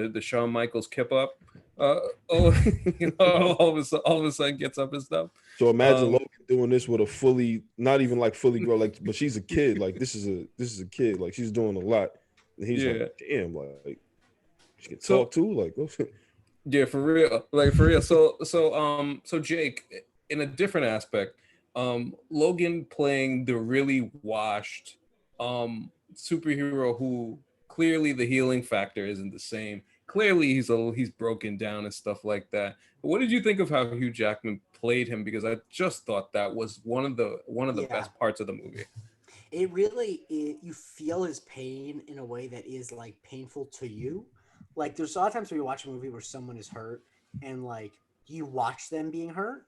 the Shawn Michaels kip up. Oh, all of a sudden gets up and stuff. So imagine Um, Logan doing this with a fully, not even like fully grown, like, but she's a kid. Like this is a kid. Like she's doing a lot. And he's like, yeah. damn, like she can talk So too. Like yeah, for real. Like for real. So Jake, in a different aspect, Logan playing the really washed superhero who clearly the healing factor isn't the same. Clearly he's broken down and stuff like that. But what did you think of how Hugh Jackman played him? Because I just thought that was one of the Yeah. best parts of the movie. You feel his pain in a way that is like painful to you. Like there's a lot of times where you watch a movie where someone is hurt and like you watch them being hurt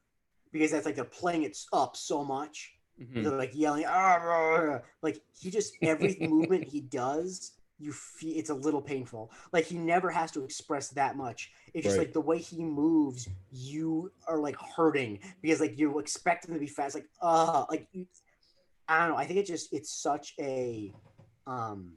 because that's like they're playing it up so much. Mhm. They're like yelling, "Ah, rah, rah." Like he just every movement he does, you feel it's a little painful. Like he never has to express that much. It's just right. like the way he moves, you are like hurting because like you expect him to be fast, like I don't know. I think it's such a um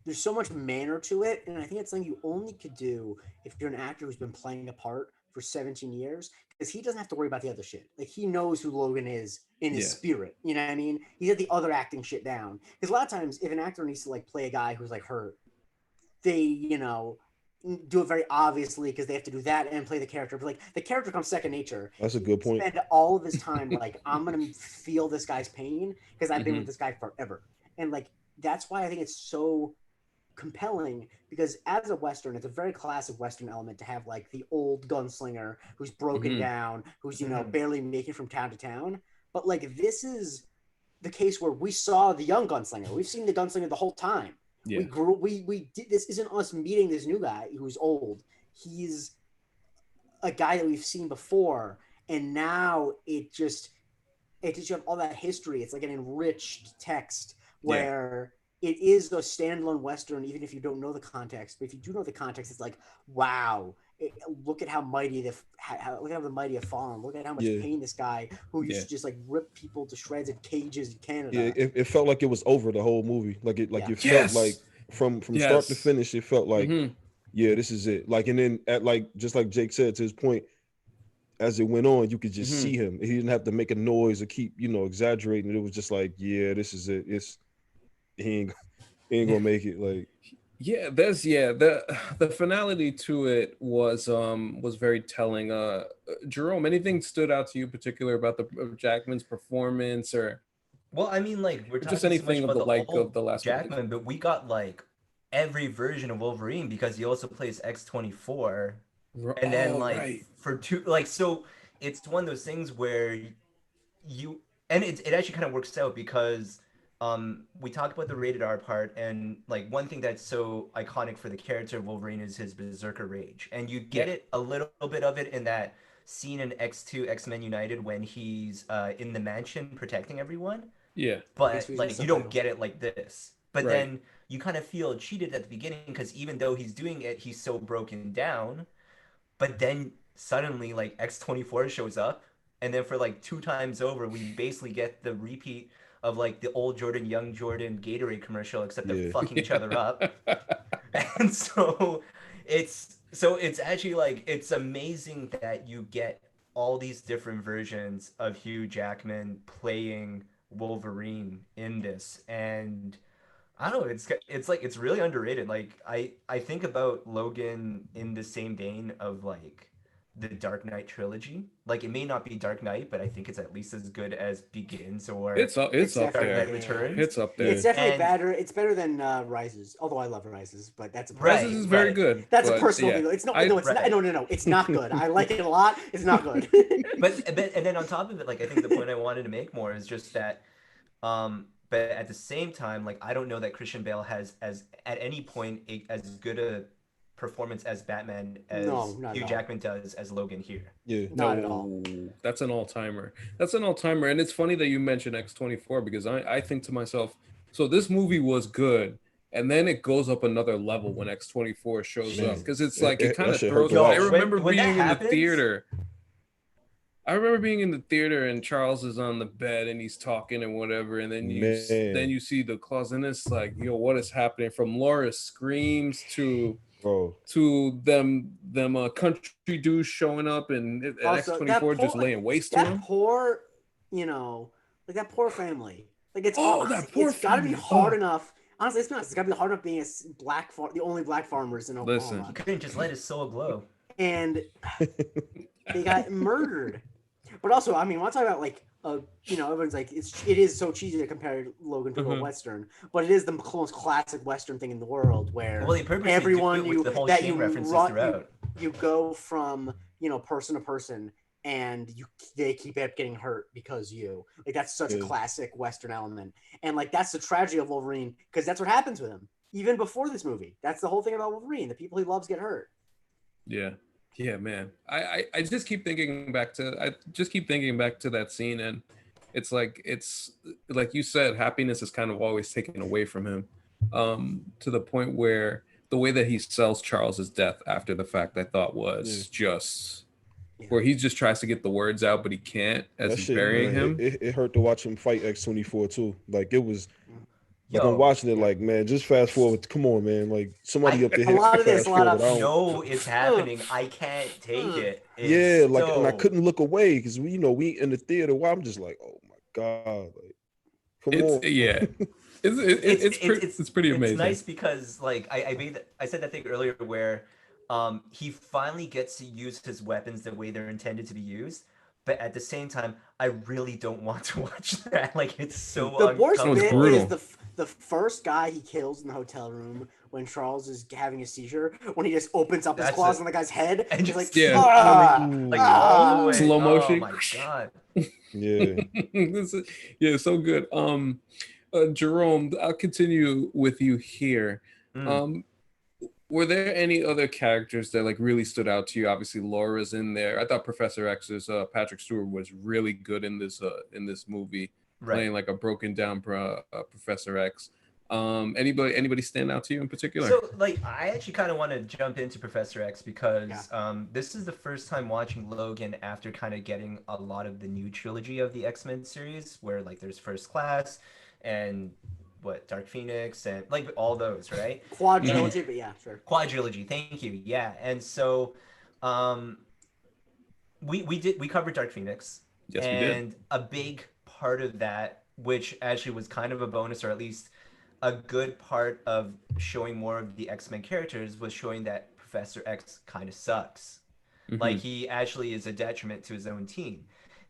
there's so much manner to it, and I think it's something you only could do if you're an actor who's been playing a part for 17 years, because he doesn't have to worry about the other shit. Like he knows who Logan is in his Yeah. spirit. You know what I mean? He's got the other acting shit down. Because a lot of times, if an actor needs to like play a guy who's like hurt, they do it very obviously because they have to do that and play the character. But like the character comes second nature. That's a He good point. spend all of his time like I'm gonna feel this guy's pain because I've been with Mhm. this guy forever, and like that's why I think it's so compelling because as a western it's a very classic western element to have like the old gunslinger who's broken Mhm. down, who's Mhm. barely making from town to town, but like this is the case where we saw the young gunslinger. We've seen the gunslinger the whole time. Yeah. We grew we did this isn't us meeting this new guy who's old. He's a guy that we've seen before, and now it just you have all that history. It's like an enriched text where it is a standalone Western, even if you don't know the context. But if you do know the context, it's like, wow, look at how mighty look at how the mighty have fallen. Look at how much pain this guy who used to just like rip people to shreds in cages in Canada. Yeah, it felt like it was over the whole movie. Like it felt like from start to finish, it felt like, yeah, this is it. Like, and then at like just like Jake said, to his point, as it went on, you could just see him. He didn't have to make a noise or keep, exaggerating. It was just like, yeah, this is it. He ain't gonna make it. Like, the finality to it was very telling. Jerome, anything stood out to you particular about of Jackman's performance, or well, I mean, like, we're talking just anything so much about of the last Jackman, movie. but we got like every version of Wolverine because he also plays X-24. And then for two, like, so it's one of those things where it actually kind of works out because we talked about the rated R part, and like one thing that's so iconic for the character of Wolverine is his berserker rage, and you get it a little bit of it in that scene in X2 X-Men United when he's in the mansion protecting everyone. But like you don't get it like this. But then you kind of feel cheated at the beginning because even though he's doing it, he's so broken down. But then suddenly, like, X-24 shows up, and then for like 2 times over, we basically get the repeat of like the old Jordan, young Jordan Gatorade commercial, except they're fucking each other up. And so it's actually like it's amazing that you get all these different versions of Hugh Jackman playing Wolverine in this, and I don't know. It's really underrated. Like I think about Logan in the same vein of like the Dark Knight trilogy. Like it may not be Dark Knight, but I think it's at least as good as Begins or it's up Dark there. Knight Returns. It's up there. It's definitely better. It's better than Rises. Although I love Rises, but that's Rises is very good. That's a personal thing. It's not. No. It's not good. I like it a lot. It's not good. but and then on top of it, like I think the point I wanted to make more is just that. But at the same time, like I don't know that Christian Bale has as at any point as good a performance as Batman as Hugh Jackman does as Logan here. Yeah, not at all. That's an all-timer. And it's funny that you mentioned X-24 because I think to myself, so this movie was good, and then it goes up another level when X-24 shows up because it's like it kind of throws. I remember being in the theater. I remember being in the theater and Charles is on the bed and he's talking and whatever, and then you see the claws, and it's like, yo, what is happening? From Laura's screams to them country dudes showing up and X-24 just laying waste to him. That poor, like that poor family. Like it's got to be hard enough. Honestly, it's got to be hard enough being the only black farmers in Oklahoma. Listen, he couldn't just let his soul glow. And they got murdered. But also, I mean, when I talk about like, everyone's like, it is so cheesy to compare Logan to a Western, but it is the most classic Western thing in the world where everyone you go from, person to person and they keep getting hurt because like that's such a classic Western element. And like, that's the tragedy of Wolverine because that's what happens with him. Even before this movie, that's the whole thing about Wolverine. The people he loves get hurt. Yeah, man. I just keep thinking back to that scene, and it's like you said, happiness is kind of always taken away from him, to the point where the way that he sells Charles's death after the fact, I thought was just where he just tries to get the words out, but he can't as he's burying him. It hurt to watch him fight X-24 too. Like it was. Like I'm watching it, like, man, just fast forward. Come on, man. Like somebody up there. It's happening. I can't take it. And I couldn't look away because we in the theater. Where I'm just like, oh my god, like, come on. Yeah, it's pretty amazing. It's nice because like I said that thing earlier where he finally gets to use his weapons the way they're intended to be used. But at the same time, I really don't want to watch that. Like it's so the worst bit is the first guy he kills in the hotel room when Charles is having a seizure, when he just opens up his claws on the guy's head and just like slow motion. Oh my god. Yeah, so good. Jerome, I'll continue with you here. Were there any other characters that like really stood out to you? Obviously, Laura's in there. I thought Professor X's Patrick Stewart was really good in this movie, playing Right. like a broken down Professor X. Anybody stand out to you in particular? So, like, I actually kind of want to jump into Professor X because Yeah. this is the first time watching Logan after kind of getting a lot of the new trilogy of the X-Men series, where like there's First Class and what Dark Phoenix and like all those, right? And Quadrilogy, but yeah, sure. quadrilogy. Thank you. Yeah, and so um, we covered Dark Phoenix, Yes, we did. and a big part of that, which actually was kind of a bonus, or at least a good part of showing more of the X-Men characters, was showing that Professor X kind of sucks. Like Hmm. he actually is a detriment to his own team.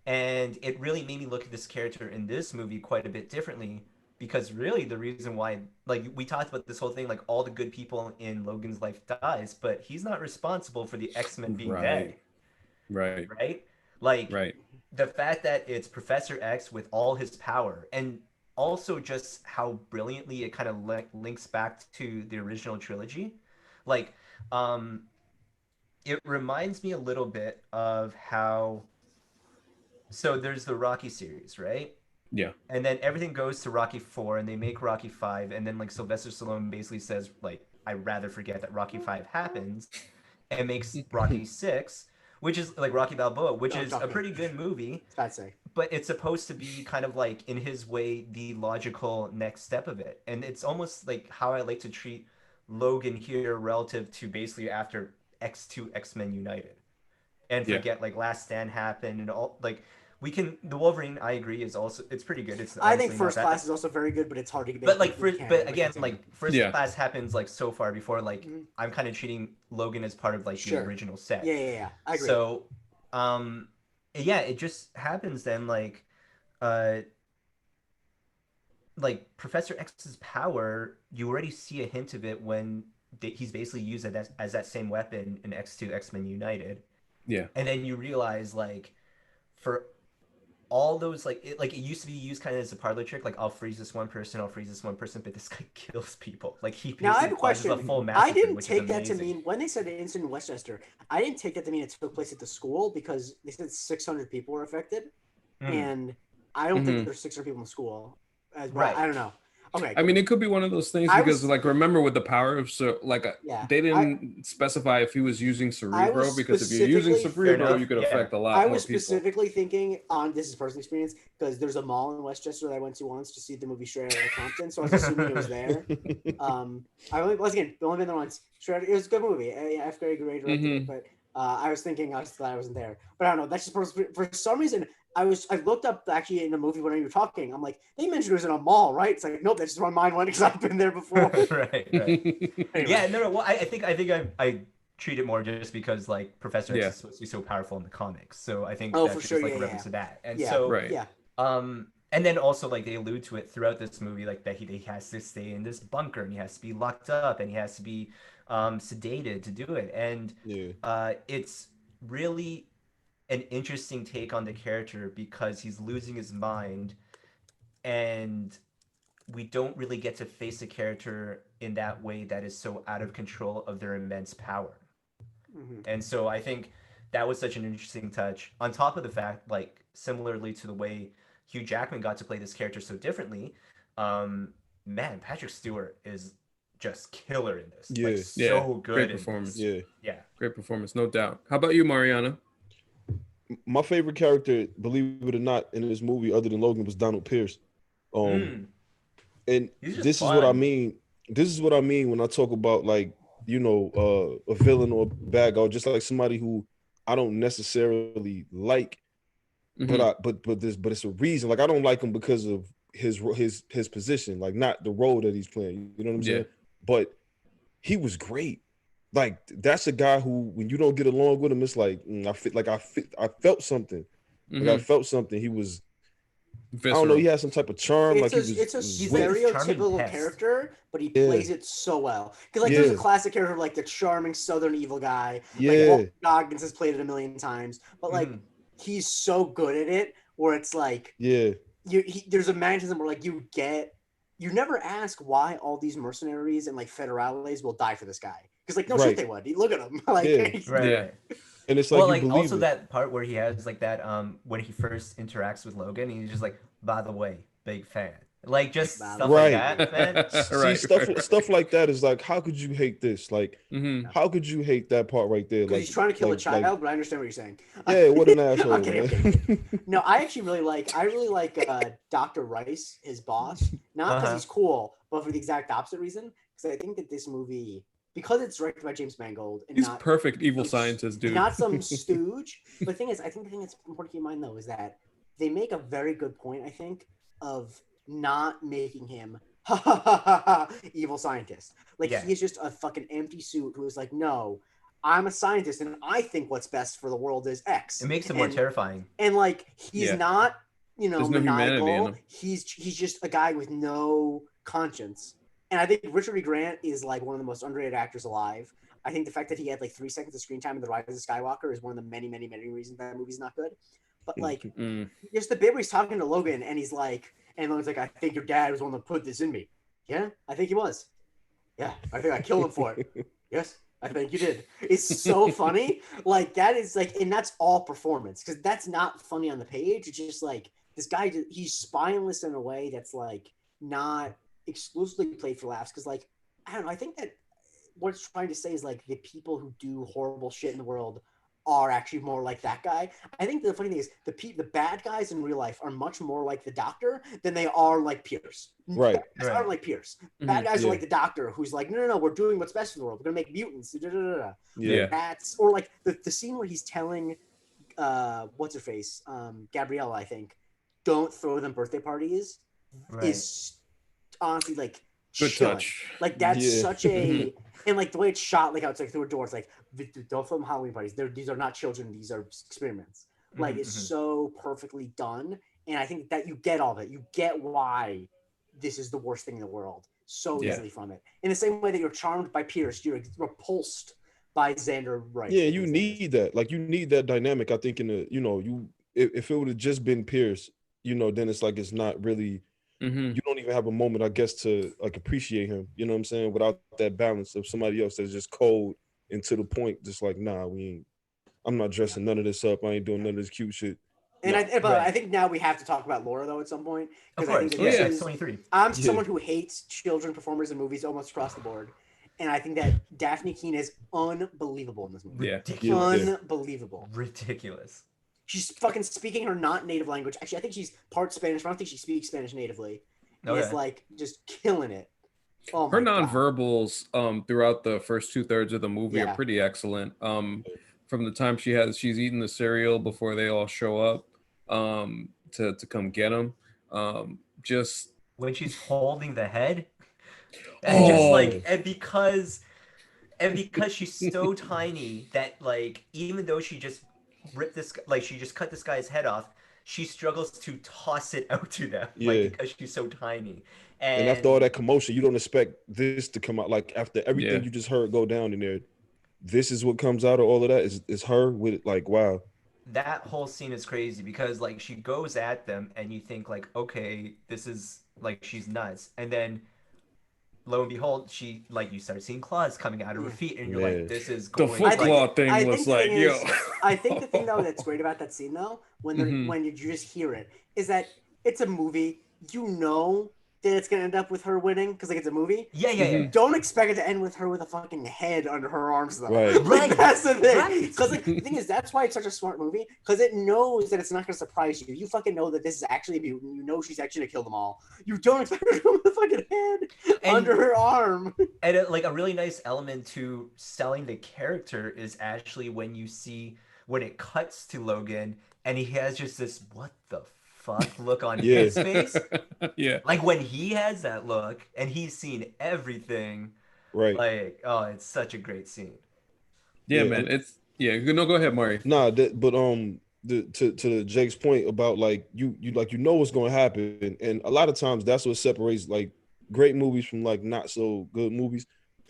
And it really made me look at this character in this movie quite a bit differently because really the reason why, like we talked about this whole thing, like all the good people in Logan's life dies, but he's not responsible for the X-Men being Right, dead, right, right? Like right. the fact that it's Professor X with all his power, and also just how brilliantly it kind of links back to the original trilogy. Like, um, it reminds me a little bit of how. So there's the Rocky series, right? Yeah. And then everything goes to Rocky 4, and they make Rocky 5, and then like Sylvester Stallone basically says like, "I'd rather forget that Rocky 5 happens," and makes Rocky 6, which is like Rocky Balboa, which Oh, is a talking. pretty good movie, It's bad to say. but it's supposed to be kind of like in his way the logical next step of it. And it's almost like how I like to treat Logan here relative to basically after X2 X-Men United. And Yeah. forget like Last Stand happened and all like we can the Wolverine I agree is also it's pretty good. It's I think honestly not First bad. Class is also very good, but it's hard to But make like people for canon. but Like again continue. like First Yeah. Class happens like so far before like Mhm. I'm kind of treating Logan as part of like the Sure. original set. Yeah. I agree. So um yeah, it just happens then uh like Professor X's power, you already see a hint of it when he's basically used as that same weapon in X2 X-Men United. Yeah. And then you realize like for all those like it used to be used kind of as a parlor trick, like I'll freeze this one person, I'll freeze this one person, but this guy kills people. Like he Now I have basically a causes a question. full I massacre, didn't which is take that to amazing. mean when they said it incident in Westchester. I didn't take that to mean it took place at the school because they said 600 people were affected, Mm, and I don't think Hmm. there's 600 people in the school. As well, right. I don't know. Okay, I mean, it could be one of those things I because, was like, remember with the power of yeah. they I didn't specify if he was using I Cerebro was because if you're using specifically Fair Cerebro, enough. you could Yeah. affect a I lot more was people. specifically thinking on this is personal experience because there's a mall in Westchester that I went to once to see the movie Straight Outta Compton, so I was assuming it was there. I only once again only been there once. Straight, it was a good movie. F. Gary Gray directed it, Hmm. but I was thinking I was glad I wasn't there. But I don't know. That's just for some reason I looked up actually in the movie when you were talking. I'm like they mentioned it was in a mall, right? It's like nope, that's just where my mind went because I've been there before. Right. Anyway, Yeah, no. Well, I treat it more just because like Professor X Yeah. is supposed to be so powerful in the comics, so I think oh for that's sure, just like a yeah, reference to that. And yeah, so Right. yeah. and then also like they allude to it throughout this movie, like that he has to stay in this bunker and he has to be locked up and he has to be sedated to do it. And Yeah. it's really an interesting take on the character because he's losing his mind and we don't really get to face a character in that way that is so out of control of their immense power. Mm-hmm. And so I think that was such an interesting touch. On top of the fact, like similarly to the way Hugh Jackman got to play this character so differently, man, Patrick Stewart is just killer in this. Like Yeah. Yeah. so Great good in performance. this. Yeah. Yeah. Great performance, no doubt. How about you, Mariana? My favorite character, believe it or not, in this movie, other than Logan, was Donald Pierce. Um, Mm, and he's just this is what I fun. mean. This is what I mean when I talk about like a villain or a bad guy, just like somebody who I don't necessarily like, but Hmm. but it's a reason. Like I don't like him because of his position, like not the role that he's playing. You know what I'm Yeah. saying? But he was great. Like that's a guy who, when you don't get along with him, it's like I felt something. Like I Hmm. felt something. He was, I don't know. He Visceral. had some type of charm. Like It's a He's like with. this charming stereotypical pest. character, but he Yeah, plays it so well. Because like there's a yeah, classic character like the charming Southern evil guy, like yeah, Walton Goggins has played it a million times, but like Mhm. he's so good at it where it's like yeah, there's a magnetism where like you never ask why all these mercenaries and like federales will die for this guy Because like, no shit, they would. Look at him. Like, right. And it's like, well, you like believe also it. that part where he has like that when he first interacts with Logan, he's just like, by the way, big fan. Like just stuff like that, man. See, stuff like that is like, how could you hate this? Like, how could you hate that part right there? Because like he's trying to kill a child, but I understand what you're saying. Yeah, what an asshole. I'm kidding. No, I actually really like Dr. Rice, his boss, not because he's cool, but for the exact opposite reason. Because I think that this movie, because it's directed by James Mangold, and he's not perfect evil scientist, dude. Not some stooge. But the thing is, I think the thing that's important to keep in mind though is that they make a very good point, I think, of not making him evil scientist. Like he is just a fucking empty suit who is like, no, I'm a scientist and I think what's best for the world is X. It makes him more terrifying. And like he's not, There's no maniacal. humanity in him. He's just a guy with no conscience. And I think Richard E. Grant is like one of the most underrated actors alive. I think the fact that he had like 3 seconds of screen time in The Rise of Skywalker is one of the many, many, many reasons that movie's not good. But like, just the bit where he's talking to Logan and he's like, and Logan's like, I think your dad was the one that put this in me. Yeah, I think he was. Yeah, I think I killed him for it. Yes, I think you did. It's so funny. Like that is like, and that's all performance because that's not funny on the page. It's just like this guy, he's spineless in a way that's like not exclusively played for laughs. Because like, I don't know. I think that what it's trying to say is like the people who do horrible shit in the world are actually more like that guy. I think the funny thing is the bad guys in real life are much more like the Doctor than they are like Pierce. Right. Bad guys aren't like Pierce. Bad guys are like the Doctor, who's like, no, we're doing what's best for the world. We're gonna make mutants. That's or like the scene where he's telling what's her face, Gabriella, I think, don't throw them birthday parties is honestly like good touch. Like that's such a and like the way it's shot, like how it's like through a door, it's like don't film Halloween parties. These are not children, these are experiments. Like it's so perfectly done. And I think that you get all of it. You get why this is the worst thing in the world so easily from it. In the same way that you're charmed by Pierce, you're repulsed by Xander Wright. Yeah, you need that. Like you need that dynamic. I think in the if it would have just been Pierce, then it's like it's not really. You don't even have a moment, I guess, to like appreciate him. You know what I'm saying? Without that balance of somebody else that's just cold and to the point, just like, nah, I'm not dressing none of this up. I ain't doing none of this cute shit. And I think now we have to talk about Laura though at some point. Because I think that 23. I'm someone who hates children performers in movies almost across the board. And I think that Daphne Keane is unbelievable in this movie. Yeah. Unbelievable. Ridiculous. She's fucking speaking her not native language. Actually, I think she's part Spanish, but I don't think she speaks Spanish natively. It's like just killing it. Oh my her nonverbals throughout the first 2/3 of the movie are pretty excellent. From the time she's eating the cereal before they all show up to come get them. Just when she's holding the head and just like and because she's so tiny that like even though she just she just cut this guy's head off, she struggles to toss it out to them because she's so tiny. And after all that commotion, you don't expect this to come out. Like after everything you just heard go down in there, this is what comes out of all of that is her with like, wow. That whole scene is crazy because like she goes at them and you think like, okay, this is like she's nuts, and then lo and behold, she like you start seeing claws coming out of her feet, and you're like, "This is going." The foot claw thing was like, yo. I think the thing though that's great about that scene though, when you just hear it, is that it's a movie. You know that it's gonna end up with her winning because like it's a movie. Yeah. Don't expect it to end with her with a fucking head under her arms though. Right. That's the thing. Because like the thing is, that's why it's such a smart movie because it knows that it's not gonna surprise you. You fucking know that this is actually a mutant. You know she's actually gonna kill them all. You don't expect her to go with a fucking head under her arm. And like a really nice element to selling the character is actually when it cuts to Logan and he has just this what the fuck look on his face. Like when he has that look and he's seen everything. Right. Like, oh, it's such a great scene. Yeah, man. It's no, go ahead, Mari. Nah, but to Jake's point about like you know what's gonna happen, and a lot of times that's what separates like great movies from like not so good movies.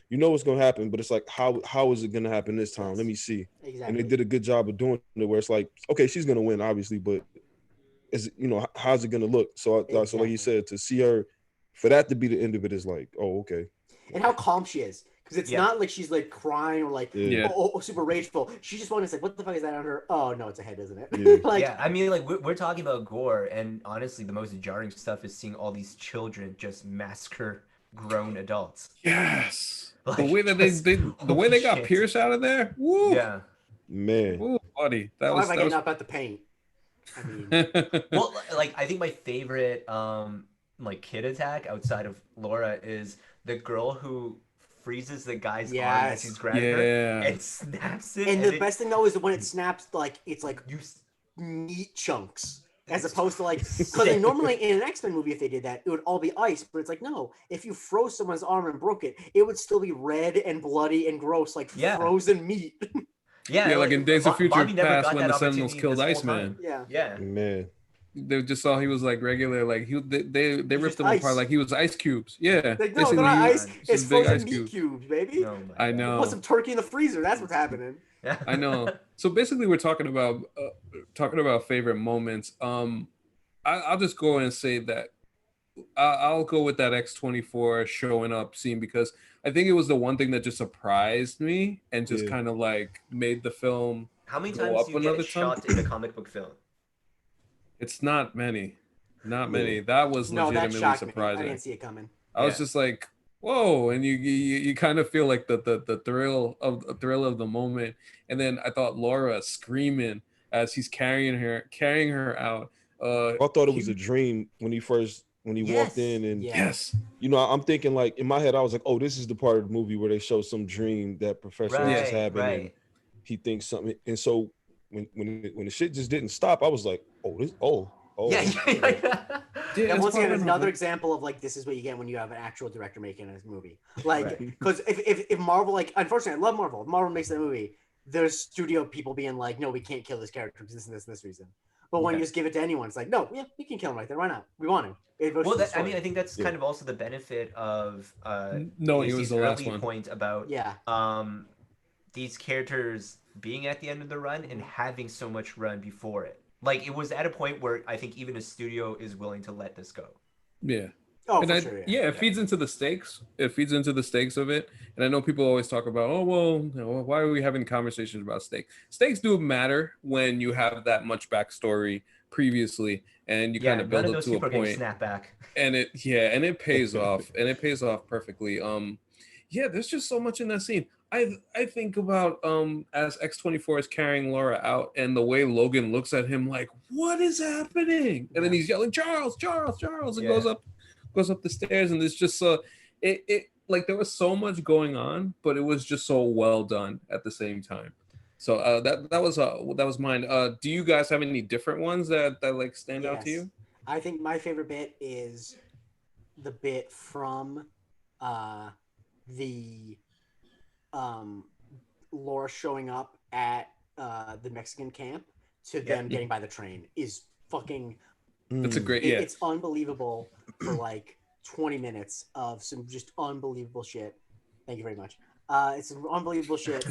You know what's gonna happen, but it's like how is it gonna happen this time? Let me see. Exactly. And they did a good job of doing it where it's like, okay, she's gonna win, obviously, but is how's it gonna look? So like you said, to see her for that to be the end of it is like, oh, okay. And how calm she is. Because it's not like she's like crying or like super rageful. She just wanted to say, "What the fuck is that on her?" Oh no, it's a head, isn't it? Yeah. Like, yeah, I mean, like we're talking about gore, and honestly, the most jarring stuff is seeing all these children just massacre grown adults. Yes. Like, The way that the way they got Pierce out of there. Woo. Yeah. Man. Woo, buddy. That how was am I that getting was up at the paint? I mean, Well, like I think my favorite like kid attack outside of Laura is the girl who freezes the guy's arm as he's grabbing her and snaps it. And the best thing though is when it snaps, like it's like you meat chunks. As opposed to like, because normally in an X-Men movie, if they did that, it would all be ice. But it's like, no, if you froze someone's arm and broke it, it would still be red and bloody and gross, like frozen meat. Yeah, like in Days of Future Past when the Sentinels killed Iceman. Yeah. Man. They just saw he was like regular, like they ripped him ice. apart like he was ice cubes. Yeah, like, no, they're not ice. It's big frozen ice meat cubes, baby. Oh I know. Put some turkey in the freezer. That's what's happening. I know. So basically, we're talking about favorite moments. I'll just go and say that I'll go with that X-24 showing up scene because I think it was the one thing that just surprised me and just kind of like made the film. How many times do you get shot in a comic book film? It's not many. Not many. That was legitimately that surprising. Me. I didn't see it coming. I was just like, whoa, and you kind of feel like the thrill of the moment. And then I thought Laura screaming as he's carrying her out. I thought it was a dream when he walked in, and you know, I'm thinking like in my head I was like, oh, this is the part of the movie where they show some dream that Professor X is having, and he thinks something. And so when the shit just didn't stop, I was like, oh. Yeah, once again, another example of like this is what you get when you have an actual director making a movie. Like, because if Marvel, like, unfortunately, I love Marvel. If Marvel makes that movie, there's studio people being like, no, we can't kill this character because this reason. But when you just give it to anyone, it's like, no, yeah, we can kill him right there. Why not? We want him. Well, I mean, I think that's kind of also the benefit of no, he was the last one. Point about these characters being at the end of the run and having so much run before it. Like, it was at a point where I think even a studio is willing to let this go. Yeah. Oh, and for sure. It feeds into the stakes. It feeds into the stakes of it. And I know people always talk about, oh, well, you know, why are we having conversations about stakes? Stakes do matter when you have that much backstory previously and you kind of build up to a point. Snap back. And it pays off. And it pays off perfectly. There's just so much in that scene. I think about as X-24 is carrying Laura out and the way Logan looks at him like, what is happening? And then he's yelling, Charles, and goes up the stairs, and it's just it like there was so much going on, but it was just so well done at the same time. So that was mine. Do you guys have any different ones that like stand out to you? I think my favorite bit is the bit from the Laura showing up at the Mexican camp to them getting by the train is fucking. That's a great. It's unbelievable for like 20 minutes of some just unbelievable shit. Thank you very much. It's some unbelievable shit.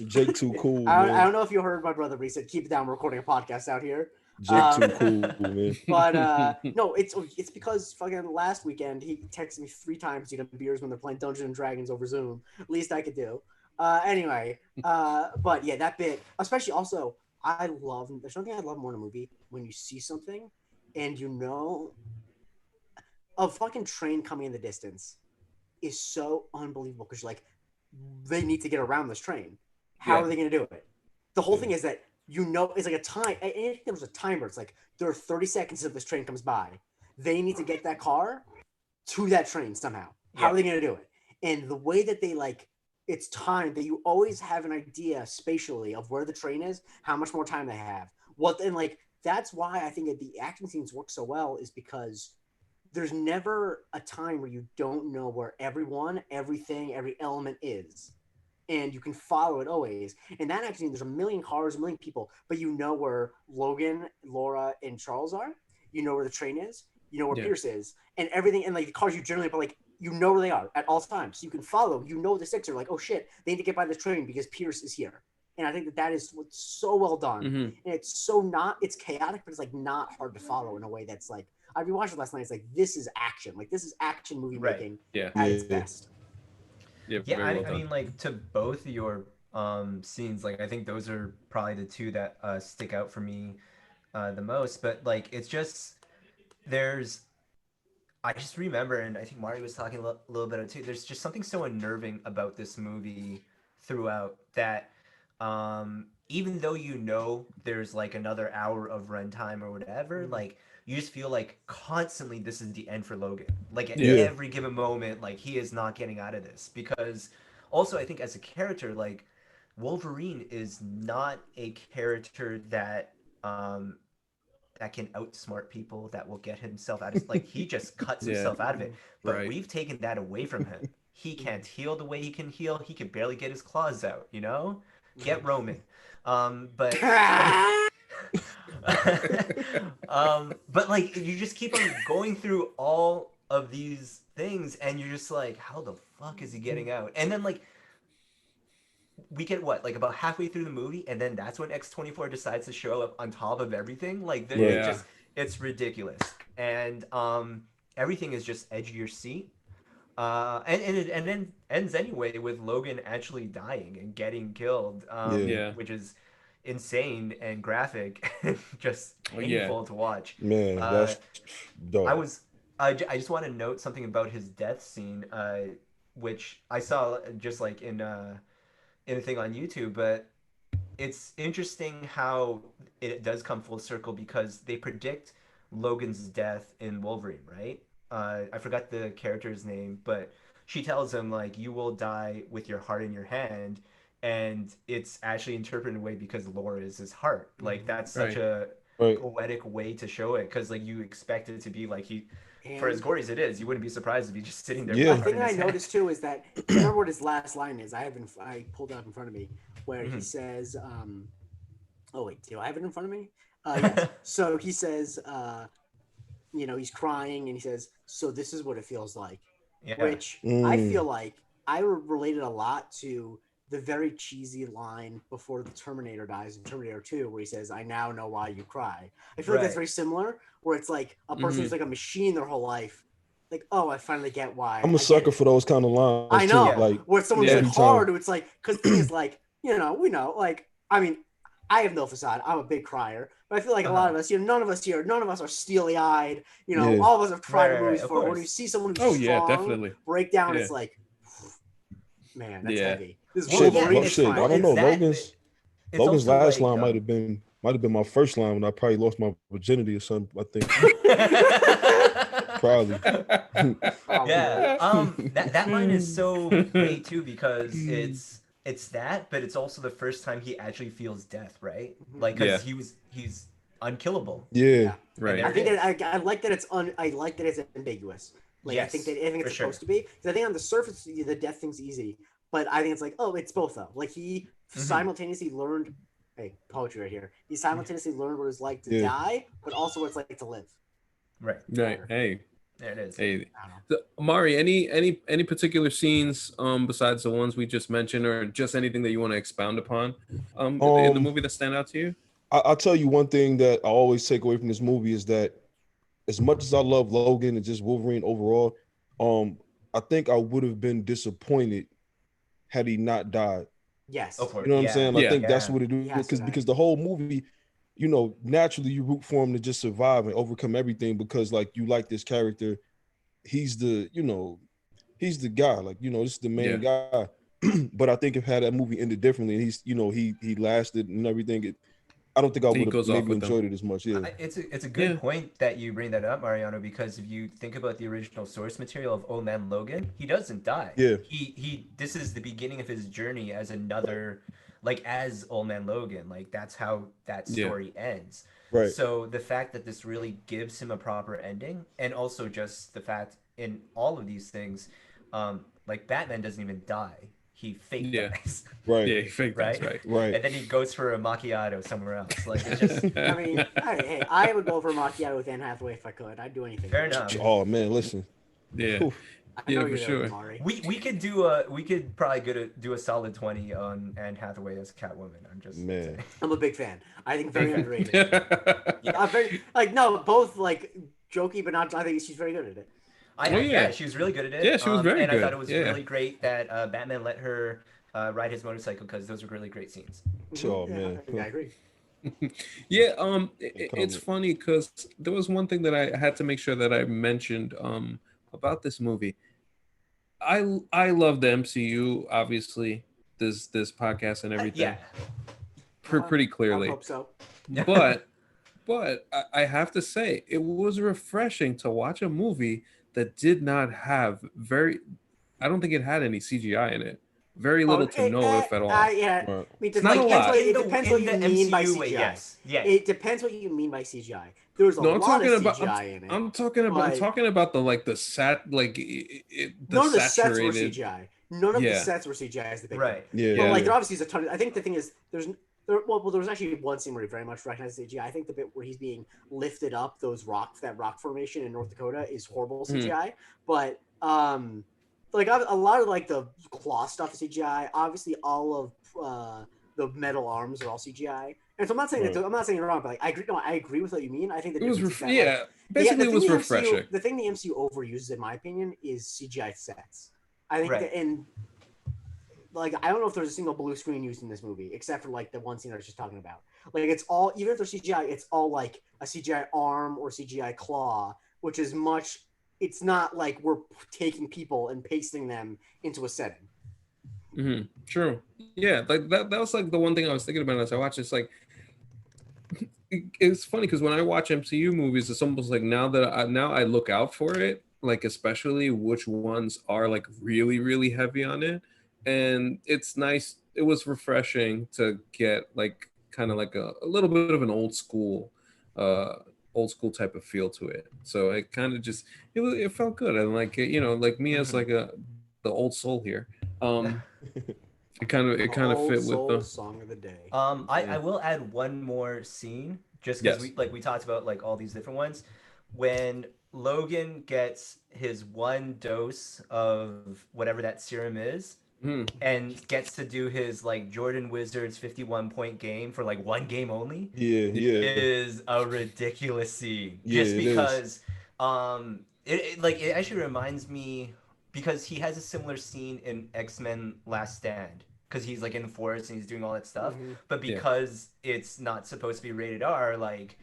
Jake too cool. I don't know if you heard my brother, but he said, "Keep it down. We're recording a podcast out here." Jake too cool, man. But no, it's because fucking last weekend he texted me 3 times to get beers when they're playing Dungeons and Dragons over Zoom. Least I could do. Anyway, but yeah, that bit, especially also, there's something I love more in a movie when you see something and you know a fucking train coming in the distance is so unbelievable because you're like, they need to get around this train. How are they going to do it? The whole thing is that, you know, it's like a time. I think there was a timer. It's like there are 30 seconds until this train comes by. They need to get that car to that train somehow. How are they going to do it? And the way that they like, it's time that you always have an idea spatially of where the train is, how much more time they have. That's why I think that the action scenes work so well is because there's never a time where you don't know where everyone, everything, every element is. And you can follow it always. And that actually, there's a million cars, a million people, but you know where Logan, Laura, and Charles are. You know where the train is. You know where Pierce is, and everything. And like the cars you generally, but like you know where they are at all times. So you can follow. You know the six are like, oh shit, they need to get by the train because Pierce is here. And I think that is what's so well done. And it's so it's chaotic, but it's like not hard to follow in a way that's like I rewatched it last night. It's like, this is action. Like, this is action movie making at its best. Yeah, I mean, like, to both your scenes, like, I think those are probably the two that stick out for me the most. But like, it's just there's I just remember, and I think Mari was talking a little bit too. There's just something so unnerving about this movie throughout that, even though you know there's like another hour of runtime or whatever, like you just feel like constantly this is the end for Logan. Like at every given moment, like he is not getting out of this. Because also, I think as a character, like Wolverine is not a character that that can outsmart people, that will get himself out of, like, he just cuts himself out of it. But we've taken that away from him. He can't heal the way he can heal. He can barely get his claws out, you know? Get Roman. But but like you just keep on going through all of these things and you're just like, how the fuck is he getting out? And then like we get what, like about halfway through the movie, and then that's when X-24 decides to show up on top of everything. Like it's ridiculous, and everything is just edge of your seat. And then ends anyway with Logan actually dying and getting killed, which is insane and graphic, and just painful to watch. Man, that's dope. I just want to note something about his death scene, which I saw just like in a thing on YouTube, but it's interesting how it does come full circle because they predict Logan's death in Wolverine, right? I forgot the character's name, but she tells him like, you will die with your heart in your hand, and it's actually interpreted in a way because Laura is his heart. Like that's such a poetic way to show it, because like you expect it to be like for as gory as it is, you wouldn't be surprised if he's just sitting there. The thing I noticed too is that, remember what his last line is? I pulled it up in front of me, where he says, oh wait, do I have it in front of me? Yes. So he says, he's crying and he says, so this is what it feels like. Which I feel like I related a lot to the very cheesy line before the Terminator dies in Terminator 2, where he says, I now know why you cry. I feel like that's very similar, where it's like a person who's like a machine their whole life. Like, oh, I finally get why. I'm a sucker for those kind of lines. I know. Too. Like, where someone's like hard, it's like, because the thing is like, we know, like, I mean, I have no facade. I'm a big crier. But I feel like a lot of us, none of us are steely-eyed. All of us have tried movies before. When you see someone who's strong, definitely break down, it's like, man, that's heavy. This shit, I don't know. Logan's last line might have been my first line when I probably lost my virginity or something. I think. Probably. That line is so great too, because it's that, but it's also the first time he actually feels death, right? Like, because he's unkillable. Right. I think I like that it's ambiguous. Like, I think it's supposed to be, because I think on the surface the death thing's easy, but I think it's like, it's both though. Like he simultaneously learned, poetry right here. He simultaneously learned what it's like to die, but also what it's like to live. Right. Hey. There it is. Hey, so, Mari, any particular scenes besides the ones we just mentioned, or just anything that you want to expound upon in the movie that stand out to you? I'll tell you one thing that I always take away from this movie is that, as much as I love Logan and just Wolverine overall, I think I would have been disappointed had he not died. Yes. You know what I'm saying? I think that's what it is, because the whole movie, naturally you root for him to just survive and overcome everything, because like you like this character. He's the guy, like, this is the main guy. But I think if had that movie ended differently and he's, he lasted and everything, I don't think I would have maybe enjoyed it as much. It's a good point that you bring that up, Mariano, because if you think about the original source material of Old Man Logan, he doesn't die. This is the beginning of his journey as another, like, as Old Man Logan. Like, that's how that story ends. Right. So the fact that this really gives him a proper ending, and also just the fact in all of these things, like Batman doesn't even die. He fake dies. Right. Yeah, he fake dies, right. And then he goes for a macchiato somewhere else. Like, it's just... I mean, I would go for a macchiato with Anne Hathaway if I could. I'd do anything. Fair enough. Oh, man, listen. Yeah. For sure. We could probably do a solid 20 on Anne Hathaway as Catwoman. I'm just I'm a big fan. I think very underrated. Both like jokey, but not. I think she's very good at it. Yeah, she was really good at it. Yeah, she was very good. And I thought it was Yeah. really great that Batman let her ride his motorcycle because those were really great scenes. Oh Yeah, man, I agree. Yeah, it's funny because there was one thing that I had to make sure that I mentioned about this movie. I love the MCU, obviously, this podcast and everything, pretty I clearly. hope so. But I have to say, it was refreshing to watch a movie that did not have I don't think it had any CGI in it. Very little to no, if at all. Yeah. Right. I mean, It's not a lot. it depends what you mean by CGI. Yes. Yeah. It depends what you mean by CGI. There's a No, I'm lot talking of about. CGI in it. I'm talking about the None of the sets were saturated. CGI. None of the sets were CGI as the big Right. Yeah. But like there obviously is a ton of, I think the thing is there was actually one scene where he very much recognized CGI. I think the bit where he's being lifted up that rock formation in North Dakota is horrible CGI. But like a lot of like the claw stuff is CGI. Obviously all of the metal arms are all CGI. And so I'm not saying that I'm not saying you're wrong, but like I agree with what you mean. I think that It was basically it was refreshing. The thing the MCU overuses, in my opinion, is CGI sets. I think that in like I don't know if there's a single blue screen used in this movie, except for like the one scene I was just talking about. Like it's all, even if there's CGI, it's all like a CGI arm or CGI claw, which is much. It's not like we're taking people and pasting them into a setting. Mm-hmm. True. Yeah, like that was like the one thing I was thinking about as I watched. It's like it's funny because when I watch MCU movies, it's almost like now I look out for it, like especially which ones are like really really heavy on it, and it's nice. It was refreshing to get like kind of like a little bit of an old school type of feel to it. So it kind of just it felt good, and like like me as like the old soul here. It kind of fit with the song of the day. I will add one more scene just because we talked about like all these different ones. When Logan gets his one dose of whatever that serum is, and gets to do his like Jordan Wizards 51-point game for like one game only. Yeah. Is a ridiculous scene. Yeah, just because it actually reminds me, because he has a similar scene in X-Men Last Stand, because he's like in the forest and he's doing all that stuff, but because it's not supposed to be rated R, like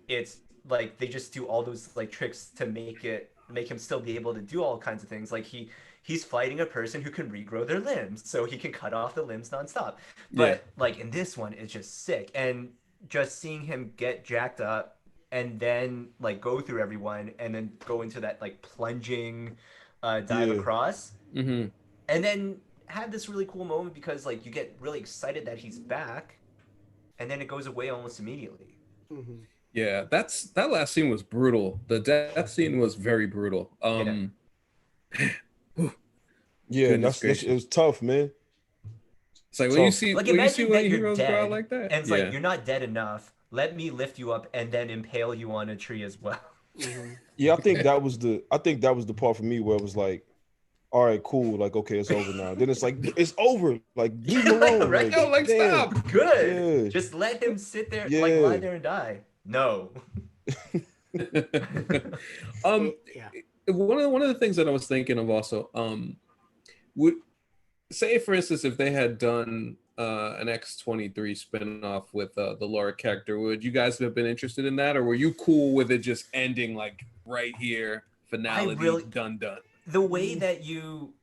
it's like they just do all those like tricks to make him still be able to do all kinds of things. Like he's fighting a person who can regrow their limbs, so he can cut off the limbs nonstop. But like in this one, it's just sick. And just seeing him get jacked up and then like go through everyone and then go into that like plunging dive across, and then have this really cool moment because like you get really excited that he's back, and then it goes away almost immediately. Yeah, that last scene was brutal. The death scene was very brutal. Yeah, it was tough, man. It's like when you see like when you see imagine one that of your you're heroes dead, growl like that, and it's like you're not dead enough. Let me lift you up and then impale you on a tree as well. Yeah, I think that was the part for me where it was like, all right, cool, like okay, it's over now. Then it's like it's over, like leave him alone, right? Yo, like stop. Good. Yeah. Just let him sit there, like lie there and die. No. One of the things that I was thinking of also, would say for instance if they had done an X-23 spinoff with the Laura character, would you guys have been interested in that, or were you cool with it just ending like right here, finality, done? The way that you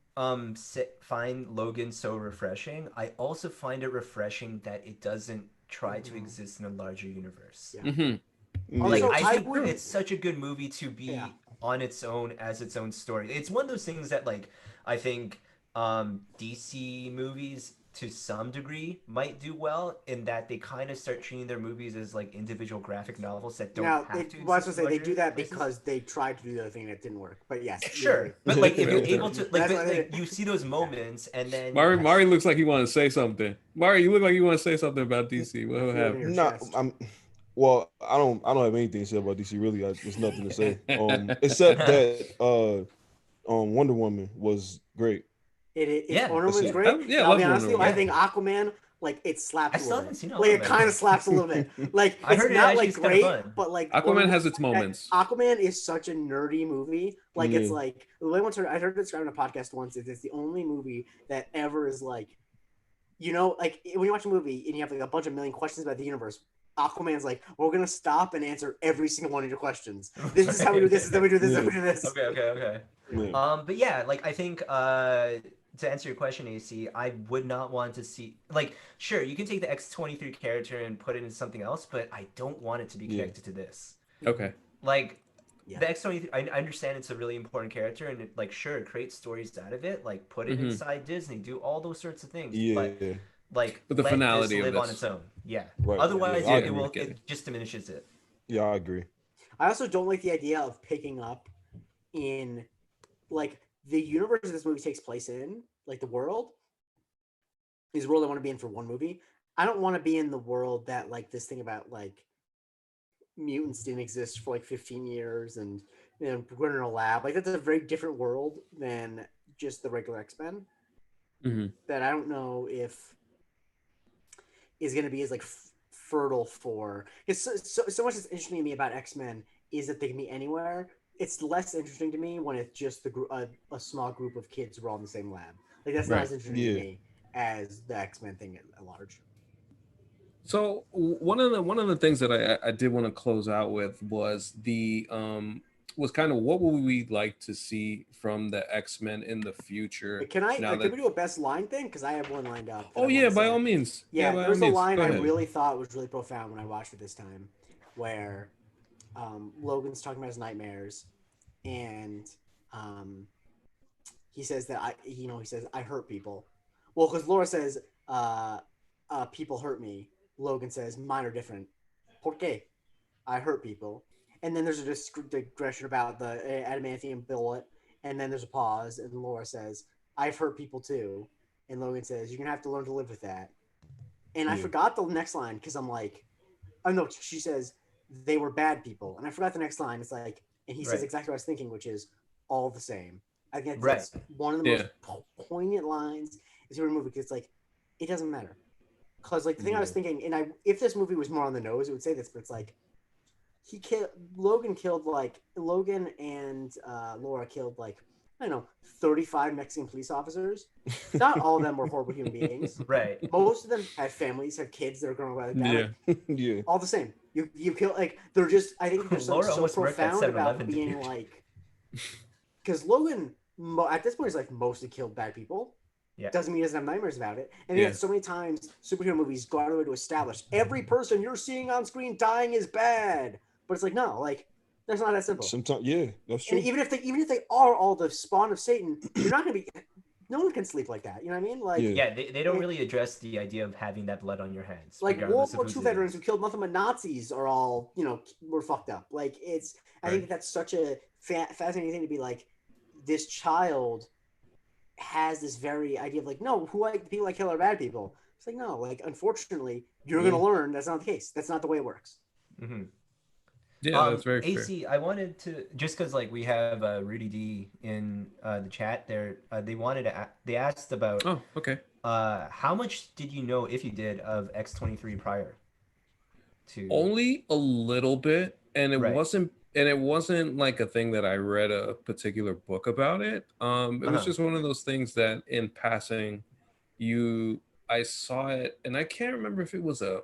find Logan so refreshing, I also find it refreshing that it doesn't try to exist in a larger universe. Like Also, I think it's such a good movie to be on its own as its own story. It's one of those things that like I think DC movies to some degree might do well in that they kind of start treating their movies as like individual graphic novels that don't have to. Well, I was gonna say they do that because they tried to do the other thing that didn't work. But yes, sure. But like if you're able to like you see those moments and then Mari looks like he want to say something. Mari, you look like you want to say something about DC. What happened? Well, I don't have anything to say about DC really. There's nothing to say. Except that Wonder Woman was great. Wonder Woman's great. Yeah, I'll be honest with you, I think Aquaman like it slaps I a still little haven't bit. seen Like it Aquaman. kind of slaps a little bit. Like I it's heard it not actually like is kind of great, fun. but like Aquaman has its moments. Aquaman is such a nerdy movie. Like it's Yeah. like the way I heard it described in a podcast once. It's the only movie that ever is like, like when you watch a movie and you have like a bunch of million questions about the universe. Aquaman's like, we're gonna stop and answer every single one of your questions. This is how we do this. This is how we do this. This is how we do this. Okay. Yeah. But yeah, like I think to answer your question, AC, I would not want to see like sure you can take the X-23 character and put it in something else, but I don't want it to be connected to this. Okay. Like Yeah. the X-23, I understand it's a really important character, and it, like sure create stories out of it, like put it inside Disney, do all those sorts of things, but Yeah. like But the let this finality of live on this. its own. Yeah. Right. Otherwise, Yeah, I it agree. will it just diminishes it. Yeah, I agree. I also don't like the idea of picking up in like the universe this movie takes place in, like the world is the world I want to be in for one movie. I don't want to be in the world that like this thing about like mutants didn't exist for like 15 years and we're in a lab. Like that's a very different world than just the regular X-Men. That I don't know if is going to be as like fertile for. Because so much that's interesting to me about X-Men is that they can be anywhere. It's less interesting to me when it's just a small group of kids who are all in the same lab. Like that's not as interesting to me as the X-Men thing at large. So one of the things that I did want to close out with was was kind of what would we like to see from the X-Men in the future. Can we do a best line thing? Because I have one lined up. Oh yeah, by all means. Yeah, by there's all a means. line Go I ahead. really thought was really profound when I watched it this time, where Logan's talking about his nightmares, and he says that he says I hurt people. Well, because Laura says people hurt me. Logan says mine are different. ¿Por qué? I hurt people. And then there's a digression about the adamantium bullet, and then there's a pause, and Laura says I've hurt people too, and Logan says you're gonna have to learn to live with that. And I forgot the next line because I'm like, oh no, she says they were bad people, and I forgot the next line. It's like, and he says exactly what I was thinking, which is all the same. I think that's one of the most poignant lines in the movie because it's like, it doesn't matter. Because like the thing I was thinking, and if this movie was more on the nose, it would say this, but it's like Logan and Laura killed like I don't know 35 Mexican police officers. Not all of them were horrible human beings. Right. Most of them have families, have kids that are growing up like that. Yeah. Yeah. All the same. You kill like they're just. I think there's something so profound about being like because Logan at this point is like mostly killed bad people. Yeah. Doesn't mean he doesn't have nightmares about it. And yet so many times superhero movies go out of the way to establish every person you're seeing on screen dying is bad. But it's like, no, like that's not that simple. Sometimes that's true. And even if they are all the spawn of Satan, you're not gonna be no one can sleep like that. You know what I mean? Like they don't really address the idea of having that blood on your hands. Like World War II veterans who killed nothing but Nazis are all, were fucked up. Like I think that's such a fascinating thing to be like, this child has this very idea of like, no, the people I kill are bad people. It's like, no, like, unfortunately, you're going to learn that's not the case. That's not the way it works. Mm-hmm. Yeah, that's very AC, fair. I wanted to, just because like we have Rudy D in the chat there, they asked about, how much did you know, if you did, of X-23 prior to? Only a little bit, and it wasn't like a thing that I read a particular book about it. It was just one of those things that in passing, I saw it, and I can't remember if it was a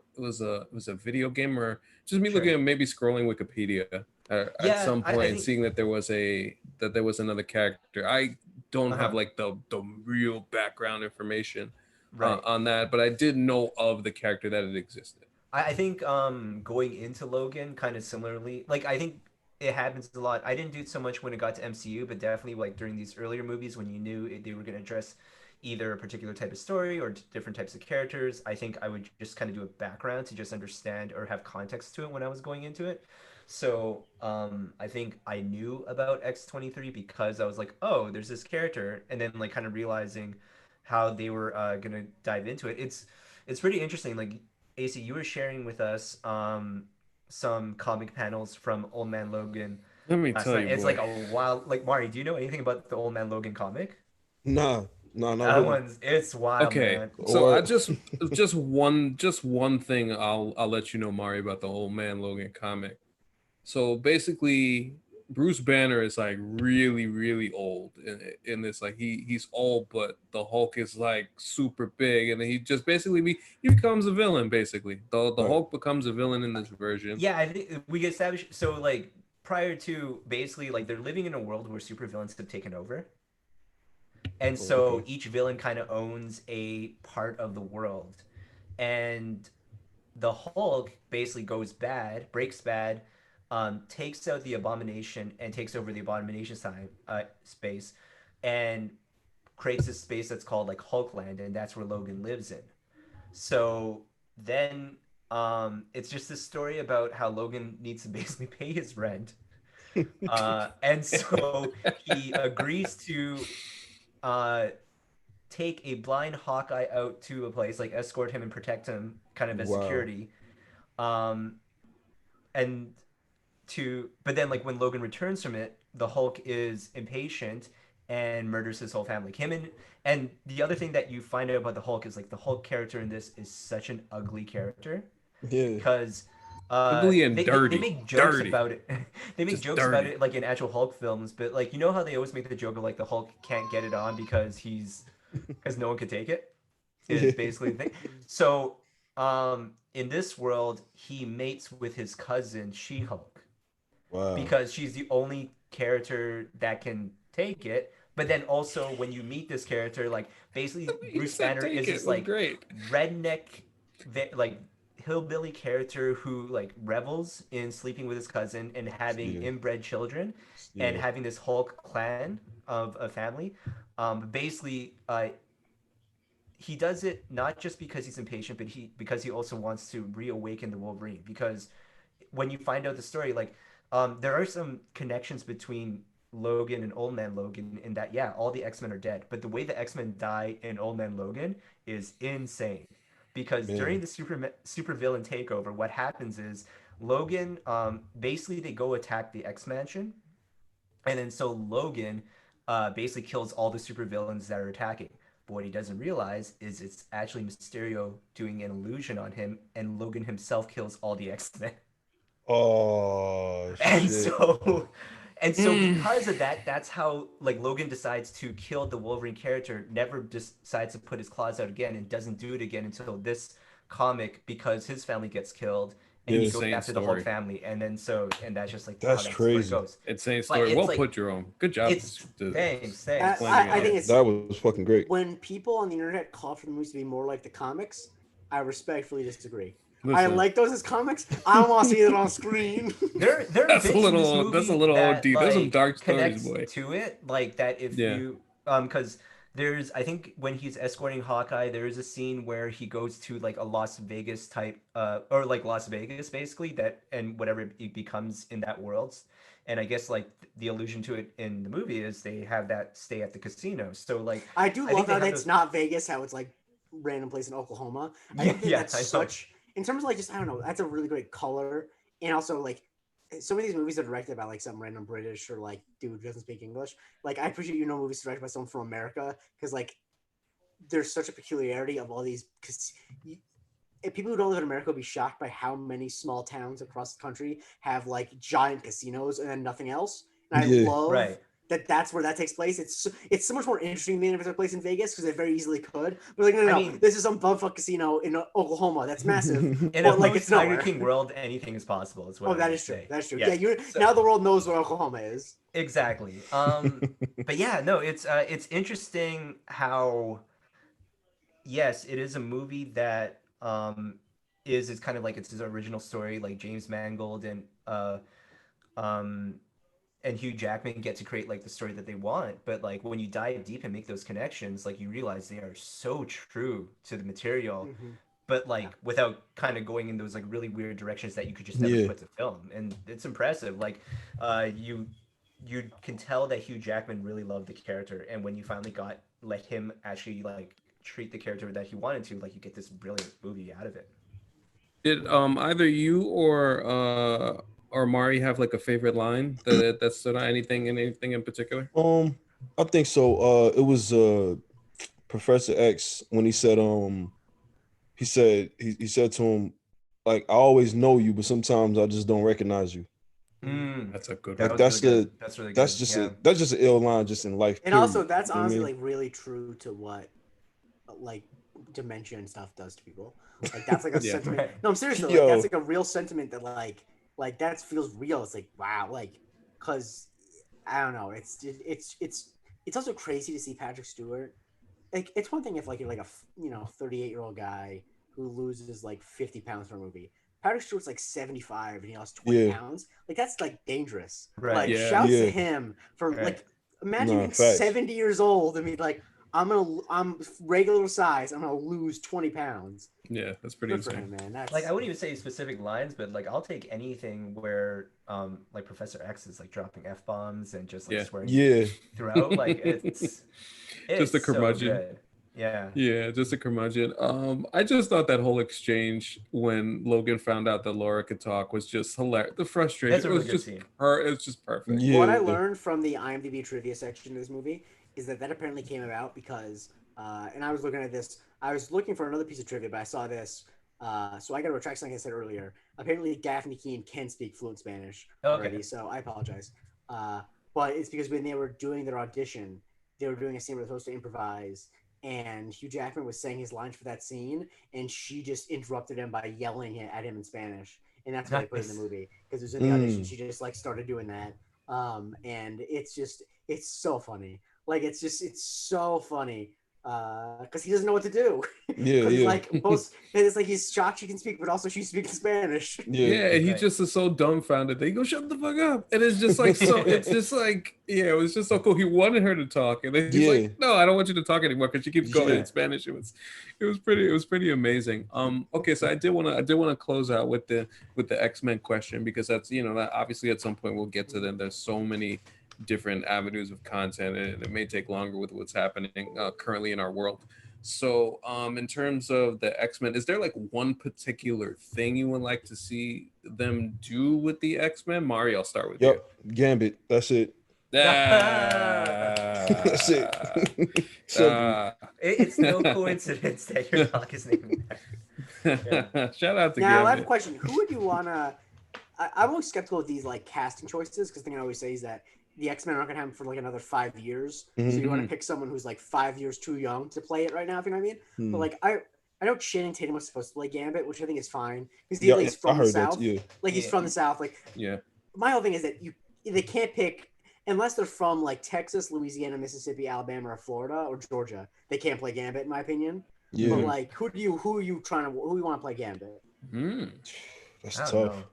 video game or just me looking at maybe scrolling Wikipedia at some point and seeing that there was another character. I don't have like the real background information on that, but I did know of the character that it existed. I think going into Logan kind of similarly, like I think it happens a lot. I didn't do it so much when it got to MCU, but definitely like during these earlier movies when you knew they were going to address either a particular type of story or different types of characters, I think I would just kind of do a background to just understand or have context to it when I was going into it. So I think I knew about X-23 because I was like, oh, there's this character, and then like kind of realizing how they were gonna dive into it. It's pretty interesting. Like AC, you were sharing with us some comic panels from Old Man Logan. Let me tell you, it's like a wild. Like Mari, do you know anything about the Old Man Logan comic? Nah, No, not That really. one's it's wild, Okay, man. so Or I just one thing I'll let you know, Mari, about the Old Man Logan comic. So basically, Bruce Banner is like really old in this. Like he's old, but the Hulk is like super big, and then he just basically he becomes a villain. Basically, the right. Hulk becomes a villain in this version. Yeah, I think we get established. So like prior to basically like they're living in a world where supervillains have taken over, and Oh, so okay. each villain kind of owns a part of the world, and the Hulk basically goes bad, breaks bad, takes out the Abomination and takes over the Abomination space, and creates this space that's called like Hulkland, and that's where Logan lives in. So then it's just this story about how Logan needs to basically pay his rent. And so he agrees to uh, take a blind Hawkeye out to a place, like escort him and protect him kind of as Wow. security. Um, and but then like when Logan returns from it, the Hulk is impatient and murders his whole family. Him and the other thing that you find out about the Hulk is like the Hulk character in this is such an ugly character Yeah. because Ugly and they dirty, make jokes dirty, about it. They make just jokes about dirty. it like in actual Hulk films, but like you know how they always make the joke of like the Hulk can't get it on because no one could take it is Yeah. basically the thing. So in this world, he mates with his cousin She-Hulk Wow. because she's the only character that can take it. But then also when you meet this character, like basically You Bruce said Banner take is it this was like great. redneck, like hillbilly character who like revels in sleeping with his cousin and having Yeah. inbred children, and Yeah. having this Hulk clan of a family. Basically, he does it not just because he's impatient, but because he also wants to reawaken the Wolverine. Because when you find out the story, like there are some connections between Logan and Old Man Logan in that yeah, all the X-Men are dead, but the way the X-Men die in Old Man Logan is insane. Because during Man. the super villain takeover, what happens is Logan basically they go attack the X Mansion, and then so Logan basically kills all the supervillains that are attacking. But what he doesn't realize is it's actually Mysterio doing an illusion on him, and Logan himself kills all the X Men. Oh And shit. so, and so Mm. because of that, that's how like Logan decides to kill the Wolverine character. Never decides to put his claws out again, and doesn't do it again until this comic because his family gets killed, and he Yeah. goes Insane after the Hulk story. family, and that's just like how That's that story crazy. goes. Insane But story. it's Well like put, Jerome. Good job. it's thanks, Explaining it I all. think it's That was fucking great. when people on the internet call for the movies to be more like the comics. I respectfully disagree. I Listen, like those as comics. I don't want to see it on screen. there are that's a bits in this little movie OD. that There's some like dark stories, connect boy. to it, like that if Yeah. you because there's I think when he's escorting Hawkeye, there is a scene where he goes to like a Las Vegas type or like Las Vegas basically that and whatever it becomes in that world. And I guess like the allusion to it in the movie is they have that stay at the casino. So like I do I think love they how have that's those not Vegas, how it's like random place in Oklahoma. I yeah, think yeah, that's I know. such in terms of like just I don't know, that's a really great color. And also like some of these movies are directed by like some random British or like dude who doesn't speak English. Like I appreciate movies directed by someone from America because like there's such a peculiarity of all these because people who don't live in America will be shocked by how many small towns across the country have like giant casinos and then nothing else. And I Yeah. love Right. that's where that takes place. It's so much more interesting than if it took place in Vegas because it very easily could. But like no, I mean, this is some bumfuck casino in Oklahoma that's massive, in a but like it's post Tiger nowhere. King world, anything is possible. Is what Oh, I that would is true. say. That's true. Yeah. Yeah, you So, now the world knows what Oklahoma is. exactly. But yeah, no, it's interesting how yes, it is a movie that is kind of like it's his original story, like James Mangold um and Hugh Jackman get to create like the story that they want. But like when you dive deep and make those connections, like you realize they are so true to the material, Mm-hmm. but Yeah. like without kind of going in those like really weird directions that you could just never Yeah. put to film. And it's impressive. Like you can tell that Hugh Jackman really loved the character, and when you finally let him actually like treat the character that he wanted to, like you get this brilliant movie out of it. Did either you or Mari have like a favorite line that stood out? Anything in particular? I think so. It was Professor X when he said to him, like, I always know you, but sometimes I just don't recognize you. That's a good That one. was really good. That's really good. That's just an ill line just in life. And period. also, that's You know what I honestly mean? like really true to what like dementia and stuff does to people. Like that's like a Yeah. sentiment. Right. No, I'm serious though. Like Yo. that's like a real sentiment that like that feels real. It's like wow, like because I don't know. It's also crazy to see Patrick Stewart. Like it's one thing if like you're like a 38-year-old guy who loses like 50 pounds for a movie. Patrick Stewart's like 75 and he lost 20 Yeah. pounds. Like that's like dangerous. Right. Like Yeah. shouts to Yeah. him for Right. like imagine being facts. 70 years old and be like I'm regular size. I'm gonna lose 20 pounds. Yeah, that's pretty Good for insane. him, man. That's Like I wouldn't even say specific lines, but like I'll take anything where like Professor X is like dropping F-bombs and just like Yeah. swearing Yeah. throughout. Like it's Just a so curmudgeon. good. Yeah. Yeah, just a curmudgeon. I just thought that whole exchange when Logan found out that Laura could talk was just hilarious. The frustration That's a really was good just scene. it's just perfect. Yeah. what I learned from the IMDb trivia section of this movie is that apparently came about because, and I was looking at this. I was looking for another piece of trivia, but I saw this. So I got to retract something I said earlier. Apparently, Gaffney Keane can speak fluent Spanish already, so I apologize. But it's because when they were doing their audition, they were doing a scene where they were supposed to improvise, and Hugh Jackman was saying his lines for that scene, and she just interrupted him by yelling at him in Spanish, and that's what they put in the movie because it was in the audition. She just like started doing that, and it's so funny. Like it's so funny because he doesn't know what to do. Yeah. Because Yeah. like both, it's like he's shocked she can speak, but also she's speaking Spanish. Yeah, and he Right. just is so dumbfounded. They go, "Shut the fuck up!" And it's just like so. It's just like it was just so cool. He wanted her to talk, and then he's Yeah. like, "No, I don't want you to talk anymore," because she keeps going Yeah. in Spanish. It was pretty amazing. Okay, so I did want to close out with the X-Men question because that's that obviously at some point we'll get to them. There's so many different avenues of content, and it may take longer with what's happening currently in our world. So, in terms of the X-Men, is there like one particular thing you would like to see them do with the X-Men? Mari, I'll start with Yep. Gambit. That's it. you. That's it. Simple. It's no coincidence that your dog is named that. Shout out to Now I have a Gambit. question: who would you wanna? I'm always skeptical of these like casting choices because the thing I always say is that the X-Men aren't gonna have them for like another 5 years. So you want to pick someone who's like 5 years too young to play it right now, if you know what I mean. But like I know Channing Tatum was supposed to play Gambit, which I think is fine because he's from the South. Like he's from the South. Like my whole thing is that they can't pick unless they're from like Texas, Louisiana, Mississippi, Alabama, or Florida or Georgia. They can't play Gambit, in my opinion. Yeah. But like, who you want to play Gambit? That's I don't tough. know.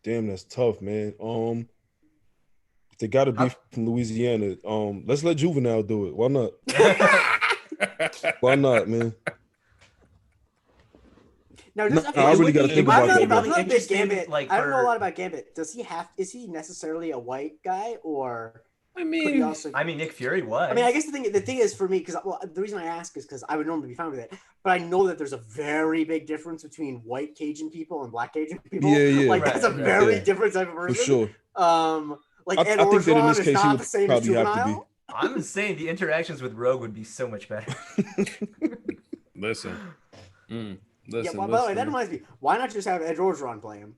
Damn, that's tough, man. If they gotta be from Louisiana, let's let Juvenile do it. Why not? Why not, man? Now, I really gotta think about that. I'm not big Interesting, Gambit. like, I don't know a for- lot about Gambit. Is he necessarily a white guy or? I Could he mean, also? I mean, Nick Fury was. I mean, I guess the thing is for me because the reason I ask is because I would normally be fine with it, but I know that there's a very big difference between white Cajun people and black Cajun people. Yeah. Like that's a Right. very different type of person. For sure. Like I Ed think that in Orgeron this is case, he not would the same as probably have to be. Juvenile. I'm saying the interactions with Rogue would be so much better. listen. Yeah, by the way, that reminds me. Why not just have Ed Orgeron play him?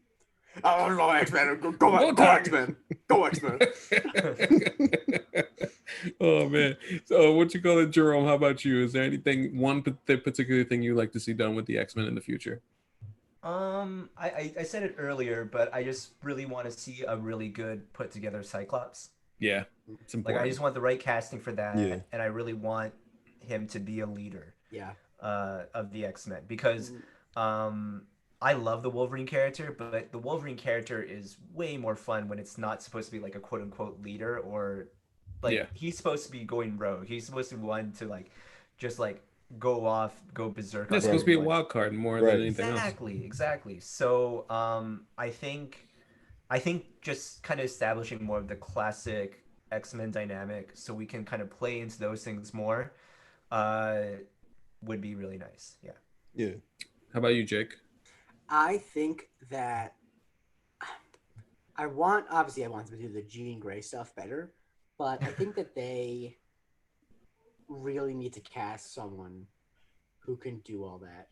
Oh, go X-Men! Go X-Men! Go X-Men! Oh man. So what you call it, Jerome? How about you? Is there anything one particular thing you like to see done with the X-Men in the future? I said it earlier, but I just really want to see a really good put together Cyclops. Yeah, it's Like important. I just want the right casting for that, Yeah. and I really want him to be a leader. Yeah. Of the X-Men because I love the Wolverine character, but the Wolverine character is way more fun when it's not supposed to be like a quote unquote leader or like he's supposed to be going rogue. He's supposed to be one to like just like go berserk. It's supposed to be a wild card more than anything else. Exactly. So I think just kind of establishing more of the classic X-Men dynamic so we can kind of play into those things more would be really nice. Yeah. How about you, Jake? I think that I want them to do the Jean Grey stuff better, but I think that really need to cast someone who can do all that,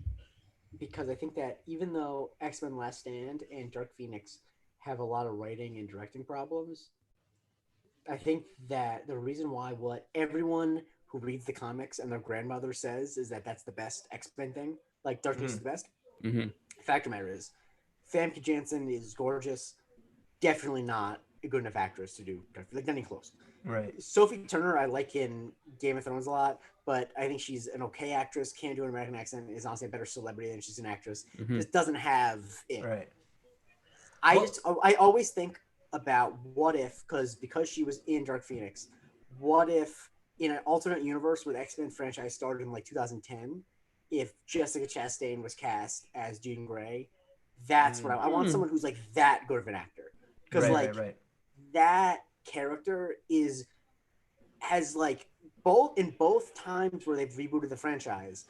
because I think that even though X-Men Last Stand and Dark Phoenix have a lot of writing and directing problems, I think that the reason why what everyone who reads the comics and their grandmother says is that that's the best X-Men thing, like Dark Phoenix is the best. Mm-hmm. Fact of the matter is, Famke Janssen is gorgeous. Definitely not a good enough actress to do Dark Phoenix, like not even close. Right. Sophie Turner, I like in Game of Thrones a lot, but I think she's an okay actress. Can't do an American accent. Is honestly a better celebrity than she's an actress. Mm-hmm. Just doesn't have it. Right. I always think about what if, because she was in Dark Phoenix, what if in an alternate universe where the X-Men franchise started in like 2010, if Jessica Chastain was cast as Jean Grey, that's what I want. Someone who's like that good of an actor, because that character has like both times where they've rebooted the franchise,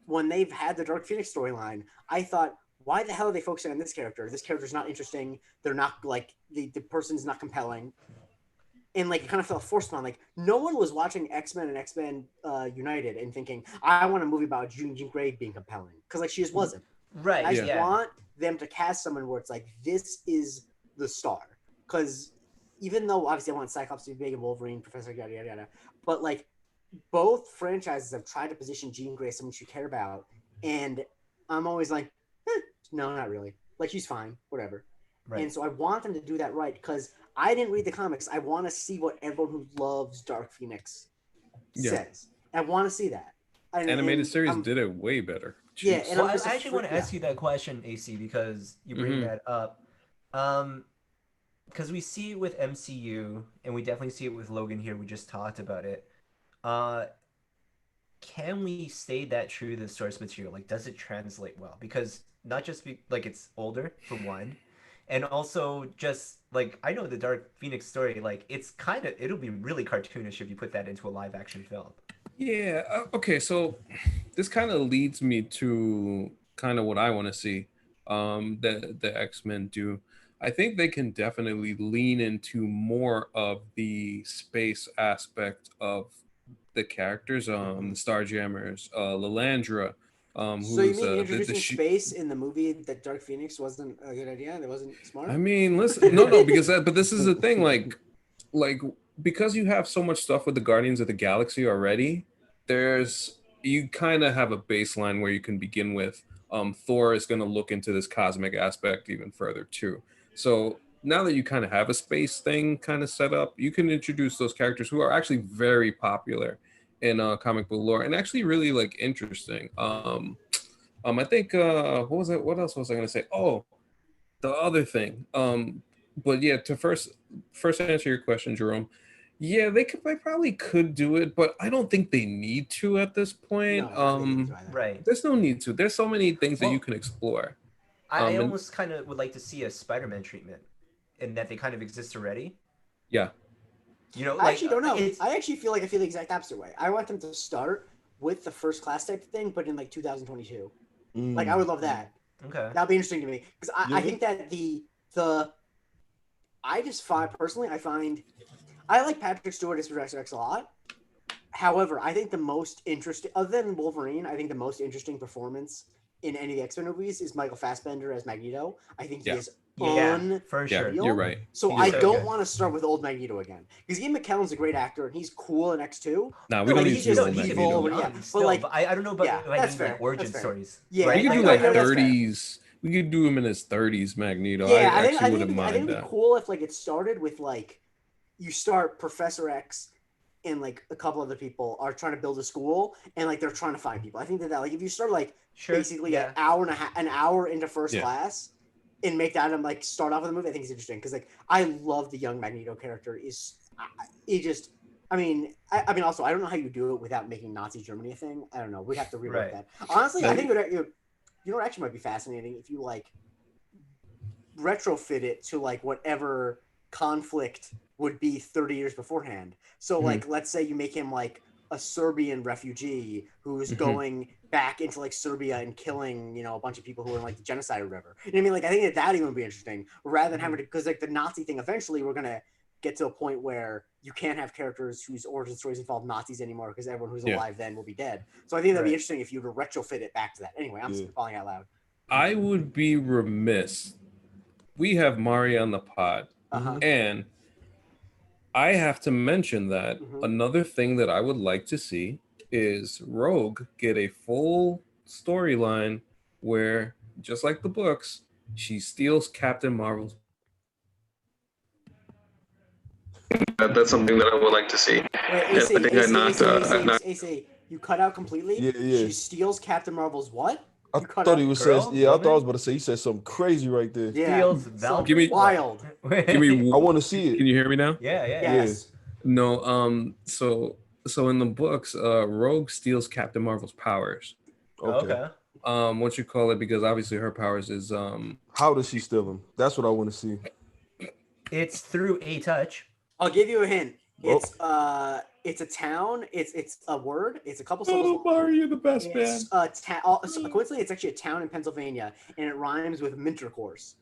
when they've had the Dark Phoenix storyline, I thought, why the hell are they focusing on this character? This character's not interesting. They're not like the person's not compelling. And like it kind of felt forced on. Like no one was watching X-Men and X-Men United and thinking, I want a movie about Jean Grey being compelling. Because like she just wasn't. Right. I just want them to cast someone where it's like, this is the star. Because even though obviously I want Cyclops to be big and Wolverine, Professor yada yada yada, but like both franchises have tried to position Jean Grey as someone you care about, and I'm always like, no, not really. Like she's fine, whatever. Right. And so I want them to do that right, because I didn't read the comics. I want to see what everyone who loves Dark Phoenix says. I want to see that. Animated series did it way better. Jeez. Yeah, and I actually want to ask you that question, AC, because you bring that up. Because we see it with MCU, and we definitely see it with Logan here. We just talked about it. Can we stay that true to the source material? Like, does it translate well? Because not just like it's older for one, and also just like I know the Dark Phoenix story. Like, it'll be really cartoonish if you put that into a live action film. Yeah. Okay. So this kind of leads me to kind of what I want to see the X-Men do. I think they can definitely lean into more of the space aspect of the characters, the Starjammers, Lilandra. So you mean introducing space in the movie that Dark Phoenix wasn't a good idea? That wasn't smart? I mean, listen, no, because but this is the thing, like because you have so much stuff with the Guardians of the Galaxy already, you kind of have a baseline where you can begin with. Thor is going to look into this cosmic aspect even further too. So now that you kind of have a space thing kind of set up, you can introduce those characters who are actually very popular in comic book lore and actually really like interesting. I think what was it? What else was I going to say? Oh, the other thing. But yeah, to first answer your question, Jerome. Yeah, they probably could do it, but I don't think they need to at this point. No, right. There's no need to. There's so many things that you can explore. I almost kind of would like to see a Spider-Man treatment, in that they kind of exist already. Yeah. You know, I actually don't know. I actually feel like I feel the exact opposite way. I want them to start with the First Class type thing, but in like 2022. Like I would love that. Okay. That'd be interesting to me, because I think that I like Patrick Stewart as Professor X a lot. However, I think the most interesting, other than Wolverine, I think the most interesting performance in any of the X-Men movies is Michael Fassbender as Magneto. I think he is for sure. You're right. So I don't want to start with old Magneto again, because Ian McKellen's a great actor and he's cool in X2. No, we don't need to do old Magneto. But I don't know about like origin stories. Yeah, right? We could do like 30s. We could do him in his 30s, Magneto. Yeah, I actually wouldn't mind that. I think it'd be cool if like it started with like you start Professor X and like a couple other people are trying to build a school and like they're trying to find people. I think that like if you start like basically an hour into First Class and make that and like start off with the movie, I think it's interesting, because like I love the young Magneto character. I mean, also I don't know how you do it without making Nazi Germany a thing. I don't know. We'd have to rewrite that. Honestly, I think you know what actually might be fascinating if you like retrofit it to like whatever conflict would be 30 years beforehand. So like let's say you make him like a Serbian refugee who's going back into like Serbia and killing, you know, a bunch of people who are in like the genocide or whatever. You know what I mean? Like I think that even would be interesting, rather than having to, because like the Nazi thing, eventually we're gonna get to a point where you can't have characters whose origin stories involve Nazis anymore because everyone who's alive then will be dead. So I think that'd be interesting if you were to retrofit it back to that. Anyway, I'm falling out loud. I would be remiss. We have Mari on the pod, and I have to mention that another thing that I would like to see is Rogue get a full storyline where, just like the books, she steals Captain Marvel's. That's something that I would like to see. Wait, AC, you cut out completely? Yeah. She steals Captain Marvel's what? I thought he was saying, I thought I was about to say, he said something crazy right there. Yeah, steals Valkyrie. Give me wild. Give me. I want to see it. Can you hear me now? Yeah. Yes. No. So in the books, Rogue steals Captain Marvel's powers. Okay. What you call it? Because obviously her powers is How does she steal them? That's what I want to see. It's through a touch. I'll give you a hint. It's a town. It's a word. It's a couple syllables. Oh, Mari, you're the best man. Coincidentally, it's actually a town in Pennsylvania, and it rhymes with Mintercourse.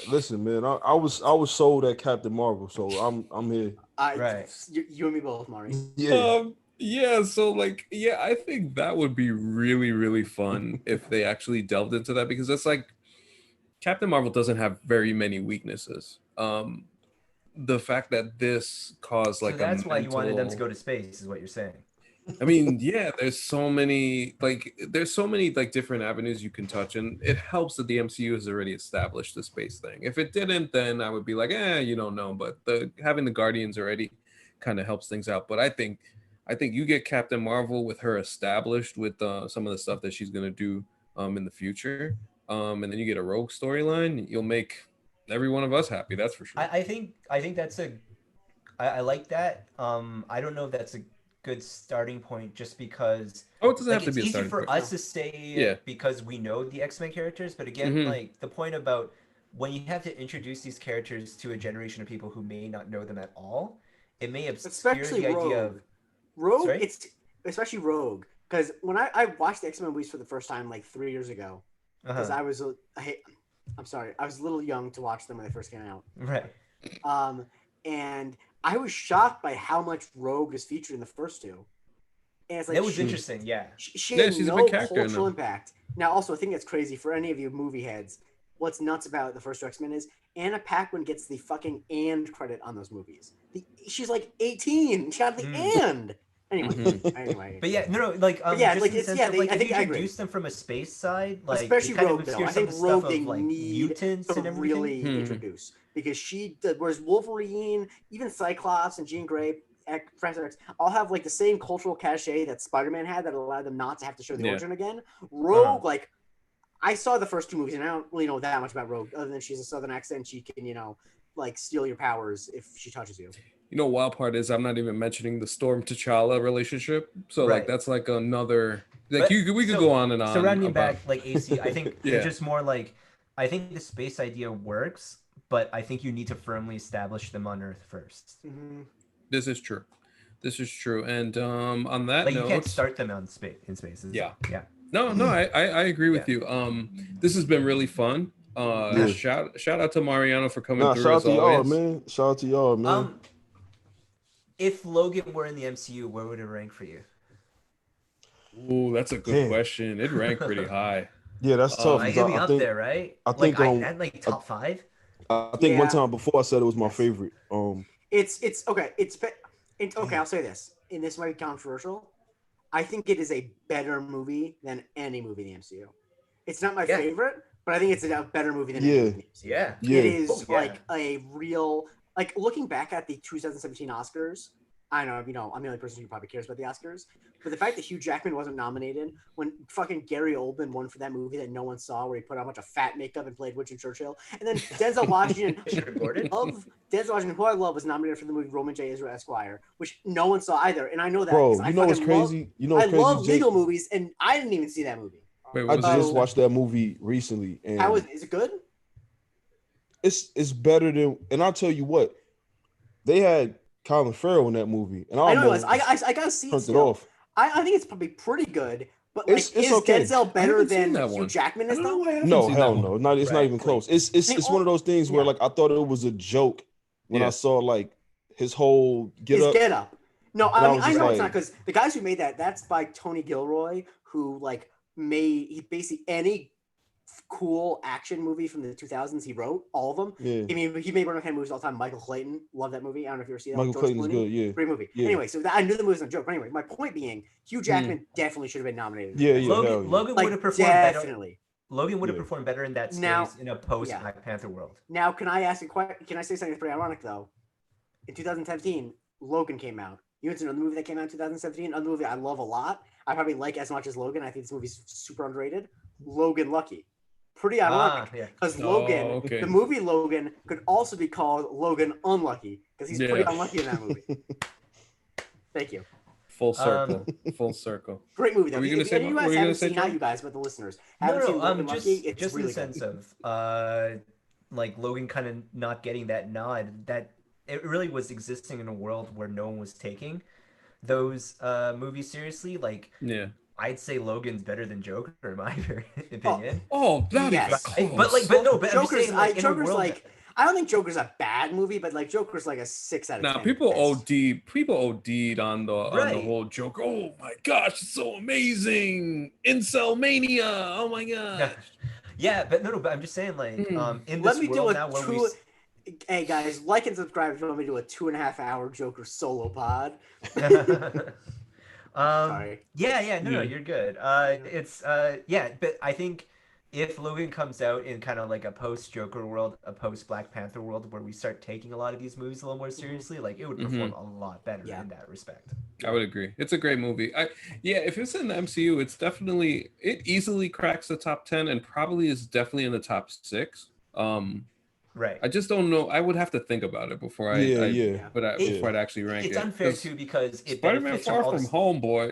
Listen, man, I was sold at Captain Marvel, so I'm here. Right. You and me both, Mari. Yeah. So I think that would be really, really fun if they actually delved into that, because it's like Captain Marvel doesn't have very many weaknesses. The fact that this caused so that's why you wanted them to go to space, is what you're saying. I mean, yeah, there's so many different avenues you can touch, and it helps that the MCU has already established the space thing. If it didn't, then I would be like, you don't know. But having the Guardians already kind of helps things out. But I think you get Captain Marvel with her established with some of the stuff that she's gonna do in the future, and then you get a Rogue storyline. You'll make every one of us happy. That's for sure. I think that's I like that. I don't know if that's a good starting point, just because it doesn't have to be it's a easy starting for point. us to say because we know the X-Men characters, but again, like the point about when you have to introduce these characters to a generation of people who may not know them at all, it may obscure the idea of Rogue. Sorry? It's especially Rogue, because when I watched the X-Men movies for the first time like 3 years ago, because I was a little young to watch them when they first came out. Right. And I was shocked by how much Rogue is featured in the first two. And it's like, that was interesting, yeah. She had she's a no big character cultural impact. Now, also, I think that's crazy for any of you movie heads. What's nuts about the first two X-Men is Anna Paquin gets the fucking "and" credit on those movies. She's like 18. She got the "and." Anyway. But yeah, I think introduce them from a space side, like especially Rogue. Though I think Rogue they like need mutants to and everything. really introduce, because whereas Wolverine, even Cyclops and Jean Grey, Professor X, all have like the same cultural cachet that Spider-Man had that allowed them not to have to show the origin again. Rogue, like I saw the first two movies and I don't really know that much about Rogue, other than she's a Southern accent. She can like steal your powers if she touches you. Wild part is I'm not even mentioning the Storm T'Challa relationship. So like that's like another we could go on and on. Surrounding back like AC, I think it's just more like I think the space idea works, but I think you need to firmly establish them on Earth first. Mm-hmm. This is true. And on that note, you can't start them in space. Yeah. No, I agree with you. This has been really fun. Shout out to Mariano for coming through. Shout out to y'all, man. Shout out to y'all, man. If Logan were in the MCU, where would it rank for you? Ooh, that's a good question. It'd rank pretty high. Yeah, that's tough. It'd be up there, right? I think like top 5. I think one time before I said it was my favorite. It's okay. It's okay. I'll say this, and this might be controversial. I think it is a better movie than any movie in the MCU. It's not my favorite, but I think it's a better movie than any movie in the MCU. Yeah. It is like a real, like looking back at the 2017 Oscars. I know, I'm the only person who probably cares about the Oscars, but the fact that Hugh Jackman wasn't nominated when fucking Gary Oldman won for that movie that no one saw, where he put on a bunch of fat makeup and played Winston Churchill, and then Denzel Washington, who I love, was nominated for the movie Roman J. Israel Esquire, which no one saw either, and I know that. Bro, you know what's crazy? I love legal movies, and I didn't even see that movie. Wait, I just watched that movie recently, and how is it good? It's better than, and I'll tell you what, they had Colin Farrell in that movie, and I gotta see it. Off. I think it's probably pretty good, But like, It's is okay. Denzel better haven't seen than that Hugh one. Jackman I is don't know though? why I haven't No, seen hell that no. one. Not it's not Right. even close. It's one of those things where Yeah. like I thought it was a joke when I Yeah. saw like his whole His up. Get Up. No, And I I mean was I just know it's like- not because the guys who made that's by Tony Gilroy, who like he basically any cool action movie from the 2000s he wrote all of them. Yeah. I mean, he made one of my favorite movies all the time. Michael Clayton, love that movie. I don't know if you ever seen that. Michael George Clayton's Clooney. good, yeah. Great movie. Yeah. Anyway, so I knew the movie was a joke. But anyway, my point being, Hugh Jackman definitely should have been nominated. Yeah, yeah. hell yeah. Logan Like, would have performed better. definitely. Logan would have Yeah. performed better in that space Now- in a post yeah. Black Panther world. Now, can I ask a question? Can I say something that's pretty ironic though? In 2017, Logan came out. You know, it's another movie that came out in 2017. Another movie I love a lot. I probably like as much as Logan. I think this movie's super underrated. Logan Lucky. Pretty ironic Yeah. because Oh, Logan, okay. the movie Logan, could also be called Logan Unlucky because he's pretty Yeah. unlucky in that movie. Thank you. Full circle. Full circle. Great movie though. Were you gonna If say- any of you were guys you gonna haven't say, seen, not John? you guys, but the listeners No, haven't seen no, Logan just Lucky, it's just in really the good. sense of like Logan kind of not getting that nod, that it really was existing in a world where no one was taking those movies seriously. Like, Yeah. I'd say Logan's better than Joker in my opinion. Oh, not Yes. even close. But no, but I'm just Joker's, saying, like, in a Joker's world like, I don't think Joker's a bad movie, but like Joker's like a 6 out of 10. Now people Yes. OD'd on the Right. whole Joker. Oh my gosh, it's so amazing. Incel mania. Oh my god. Yeah, but no, but I'm just saying, like, in Let this me do world a now where two. Hey guys, like and subscribe if you want me to do a 2.5 hour Joker solo pod. Sorry. Yeah, no, Yeah. you're good. It's yeah, but I think if Logan comes out in kind of like a post Joker world, a post Black Panther world, where we start taking a lot of these movies a little more seriously, like, it would perform a lot better Yeah. in that respect. I would agree. It's a great movie. If it's in the MCU, it easily cracks the top 10 and probably is definitely in the top 6. Right. I just don't know. I would have to think about it before Yeah. before I'd actually rank it. It's unfair 'Cause too because it Spider-Man benefits Far all From this- Home, boy.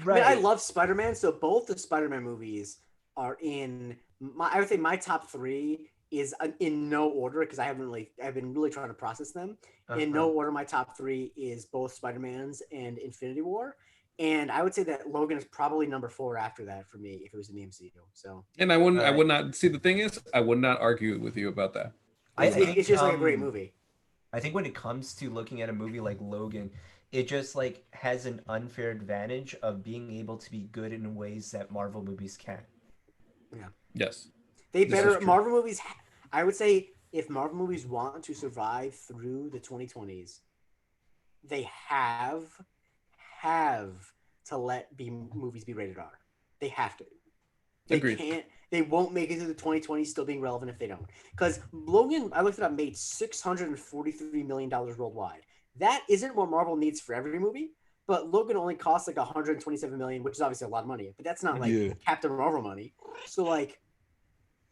Right. I mean, I love Spider-Man, so both the Spider-Man movies are in my. I would say my top 3 is in no order because I've been really trying to process them. In no order, my top 3 is both Spider-Man's and Infinity War, and I would say that Logan is probably number 4 after that for me if it was in the MCU. So, And I would Alright. not see. The thing is, I would not argue with you about that. I think, it's just like a great movie. I think when it comes to looking at a movie like Logan, it just like has an unfair advantage of being able to be good in ways that Marvel movies can't. Yes. They This better is true. Marvel movies. I would say if Marvel movies want to survive through the 2020s, they have to let movies be rated R. They have to. They Agreed. can't. They won't make it to the 2020s still being relevant if they don't. Because Logan, I looked it up, made $643 million worldwide. That isn't what Marvel needs for every movie. But Logan only costs like $127 million, which is obviously a lot of money. But that's not like Captain Marvel money. So like,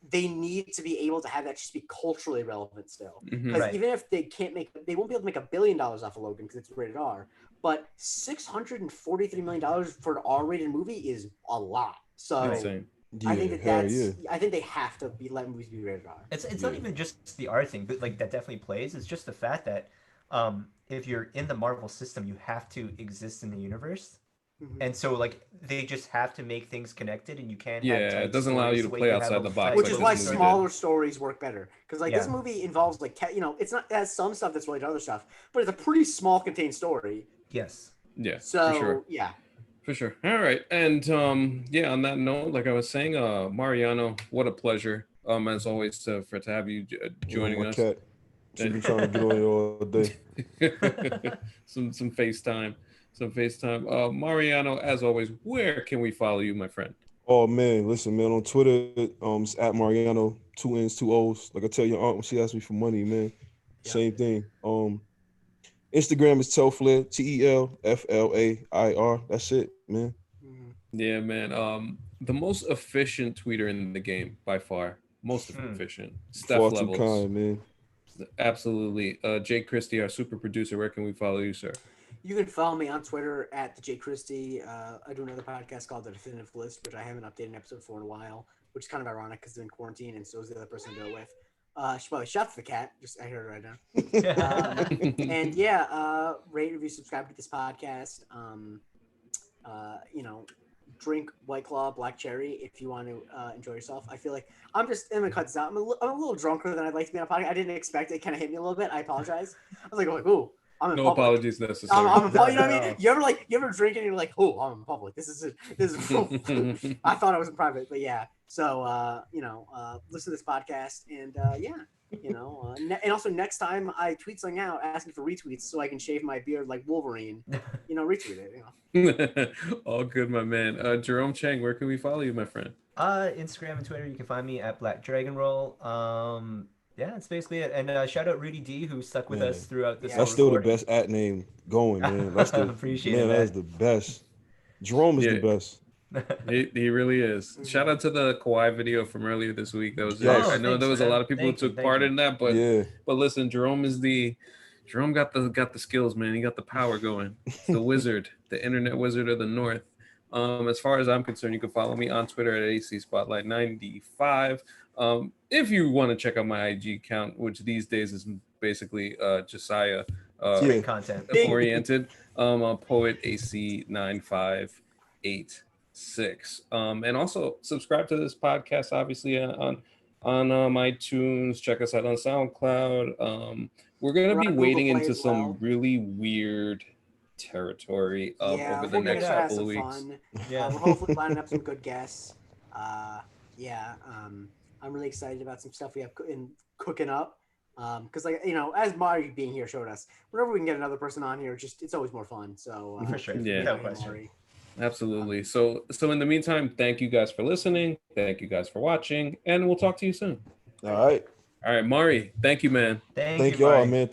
they need to be able to have that just be culturally relevant still. Mhm. Because Right. even if they won't be able to make $1 billion off of Logan because it's rated R. But $643 million for an R-rated movie is a lot. So Insane. I think hell that's. I think they have to let movies be rated R. It's not even just the art thing, but like that definitely plays. It's just the fact that if you're in the Marvel system, you have to exist in the universe. Mhm. And so like they just have to make things connected, and you can't. Yeah, have tight it doesn't allow you stories to the way play have outside a the box fight Which like is this why movie did. smaller stories work better. Because like this Yeah. movie involves like it has some stuff that's related to other stuff, but it's a pretty small contained story. Yes. Yeah, So for sure. yeah. For sure. All right. And on that note, like I was saying, Mariano, what a pleasure. As always to have you joining my us. Cat. She's been trying to get on you all day. some FaceTime. Mariano, as always, where can we follow you, my friend? Oh man, listen, man, on Twitter, it's at Mariano, 2 N's, 2 O's. Like I tell your aunt when she asks me for money, man. Yeah. Same thing. Instagram is Telflair, TELFLAIR. That's it, man. Mhm. Yeah, man. The most efficient tweeter in the game by far. Most efficient. Steph Far levels. too kind, man. Absolutely. Jake Christie, our super producer, where can we follow you, sir? You can follow me on Twitter at the J Christie. I do another podcast called The Definitive List, which I haven't updated an episode for in a while, which is kind of ironic because they're in quarantine and so is the other person to go with. She probably shot for the cat. Just I heard it right now. And yeah, rate, review, subscribe to this podcast. drink White Claw, Black Cherry if you want to enjoy yourself. I feel like I'm gonna cut this out. I'm a little drunker than I'd like to be on a podcast. I didn't expect it. Kind of hit me a little bit. I apologize. I was like, ooh, I'm in No public. apologies necessary. I'm in public. You know what I mean? You ever drink and you're like, oh, I'm in public. This is I thought I was in private, but yeah. So listen to this podcast and and also next time I tweet something out asking for retweets so I can shave my beard like Wolverine, retweet it. All good, my man. Jerome Chang, where can we follow you, my friend? Instagram and Twitter, you can find me at Black Dragon Roll. Yeah, that's basically it. And shout out Rudy D, who stuck with us throughout this. That's still the best @ name going, man. That's the appreciate man. That That's the best. Jerome is the best. He really is. Shout out to the Kawhi video from earlier this week. That was I know there was a lot of people who took part in that, but listen, Jerome got the skills, man. He got the power going. The wizard, the internet wizard of the North. As far as I'm concerned, you can follow me on Twitter at ACSpotlight95. If you want to check out my IG account, which these days is basically Josiah content oriented, Poet AC958. And also subscribe to this podcast, obviously on iTunes. Check us out on SoundCloud. We're gonna be wading into some really weird territory over the next couple of weeks. We're hopefully lining up some good guests. I'm really excited about some stuff we have cooking up. Because as Mari being here showed us, whenever we can get another person on here, it's always more fun. So for sure, no question. Absolutely. So in the meantime, thank you guys for listening. Thank you guys for watching, and we'll talk to you soon. All right, Mari. Thank you, man. Thank you, y'all, Mari. man.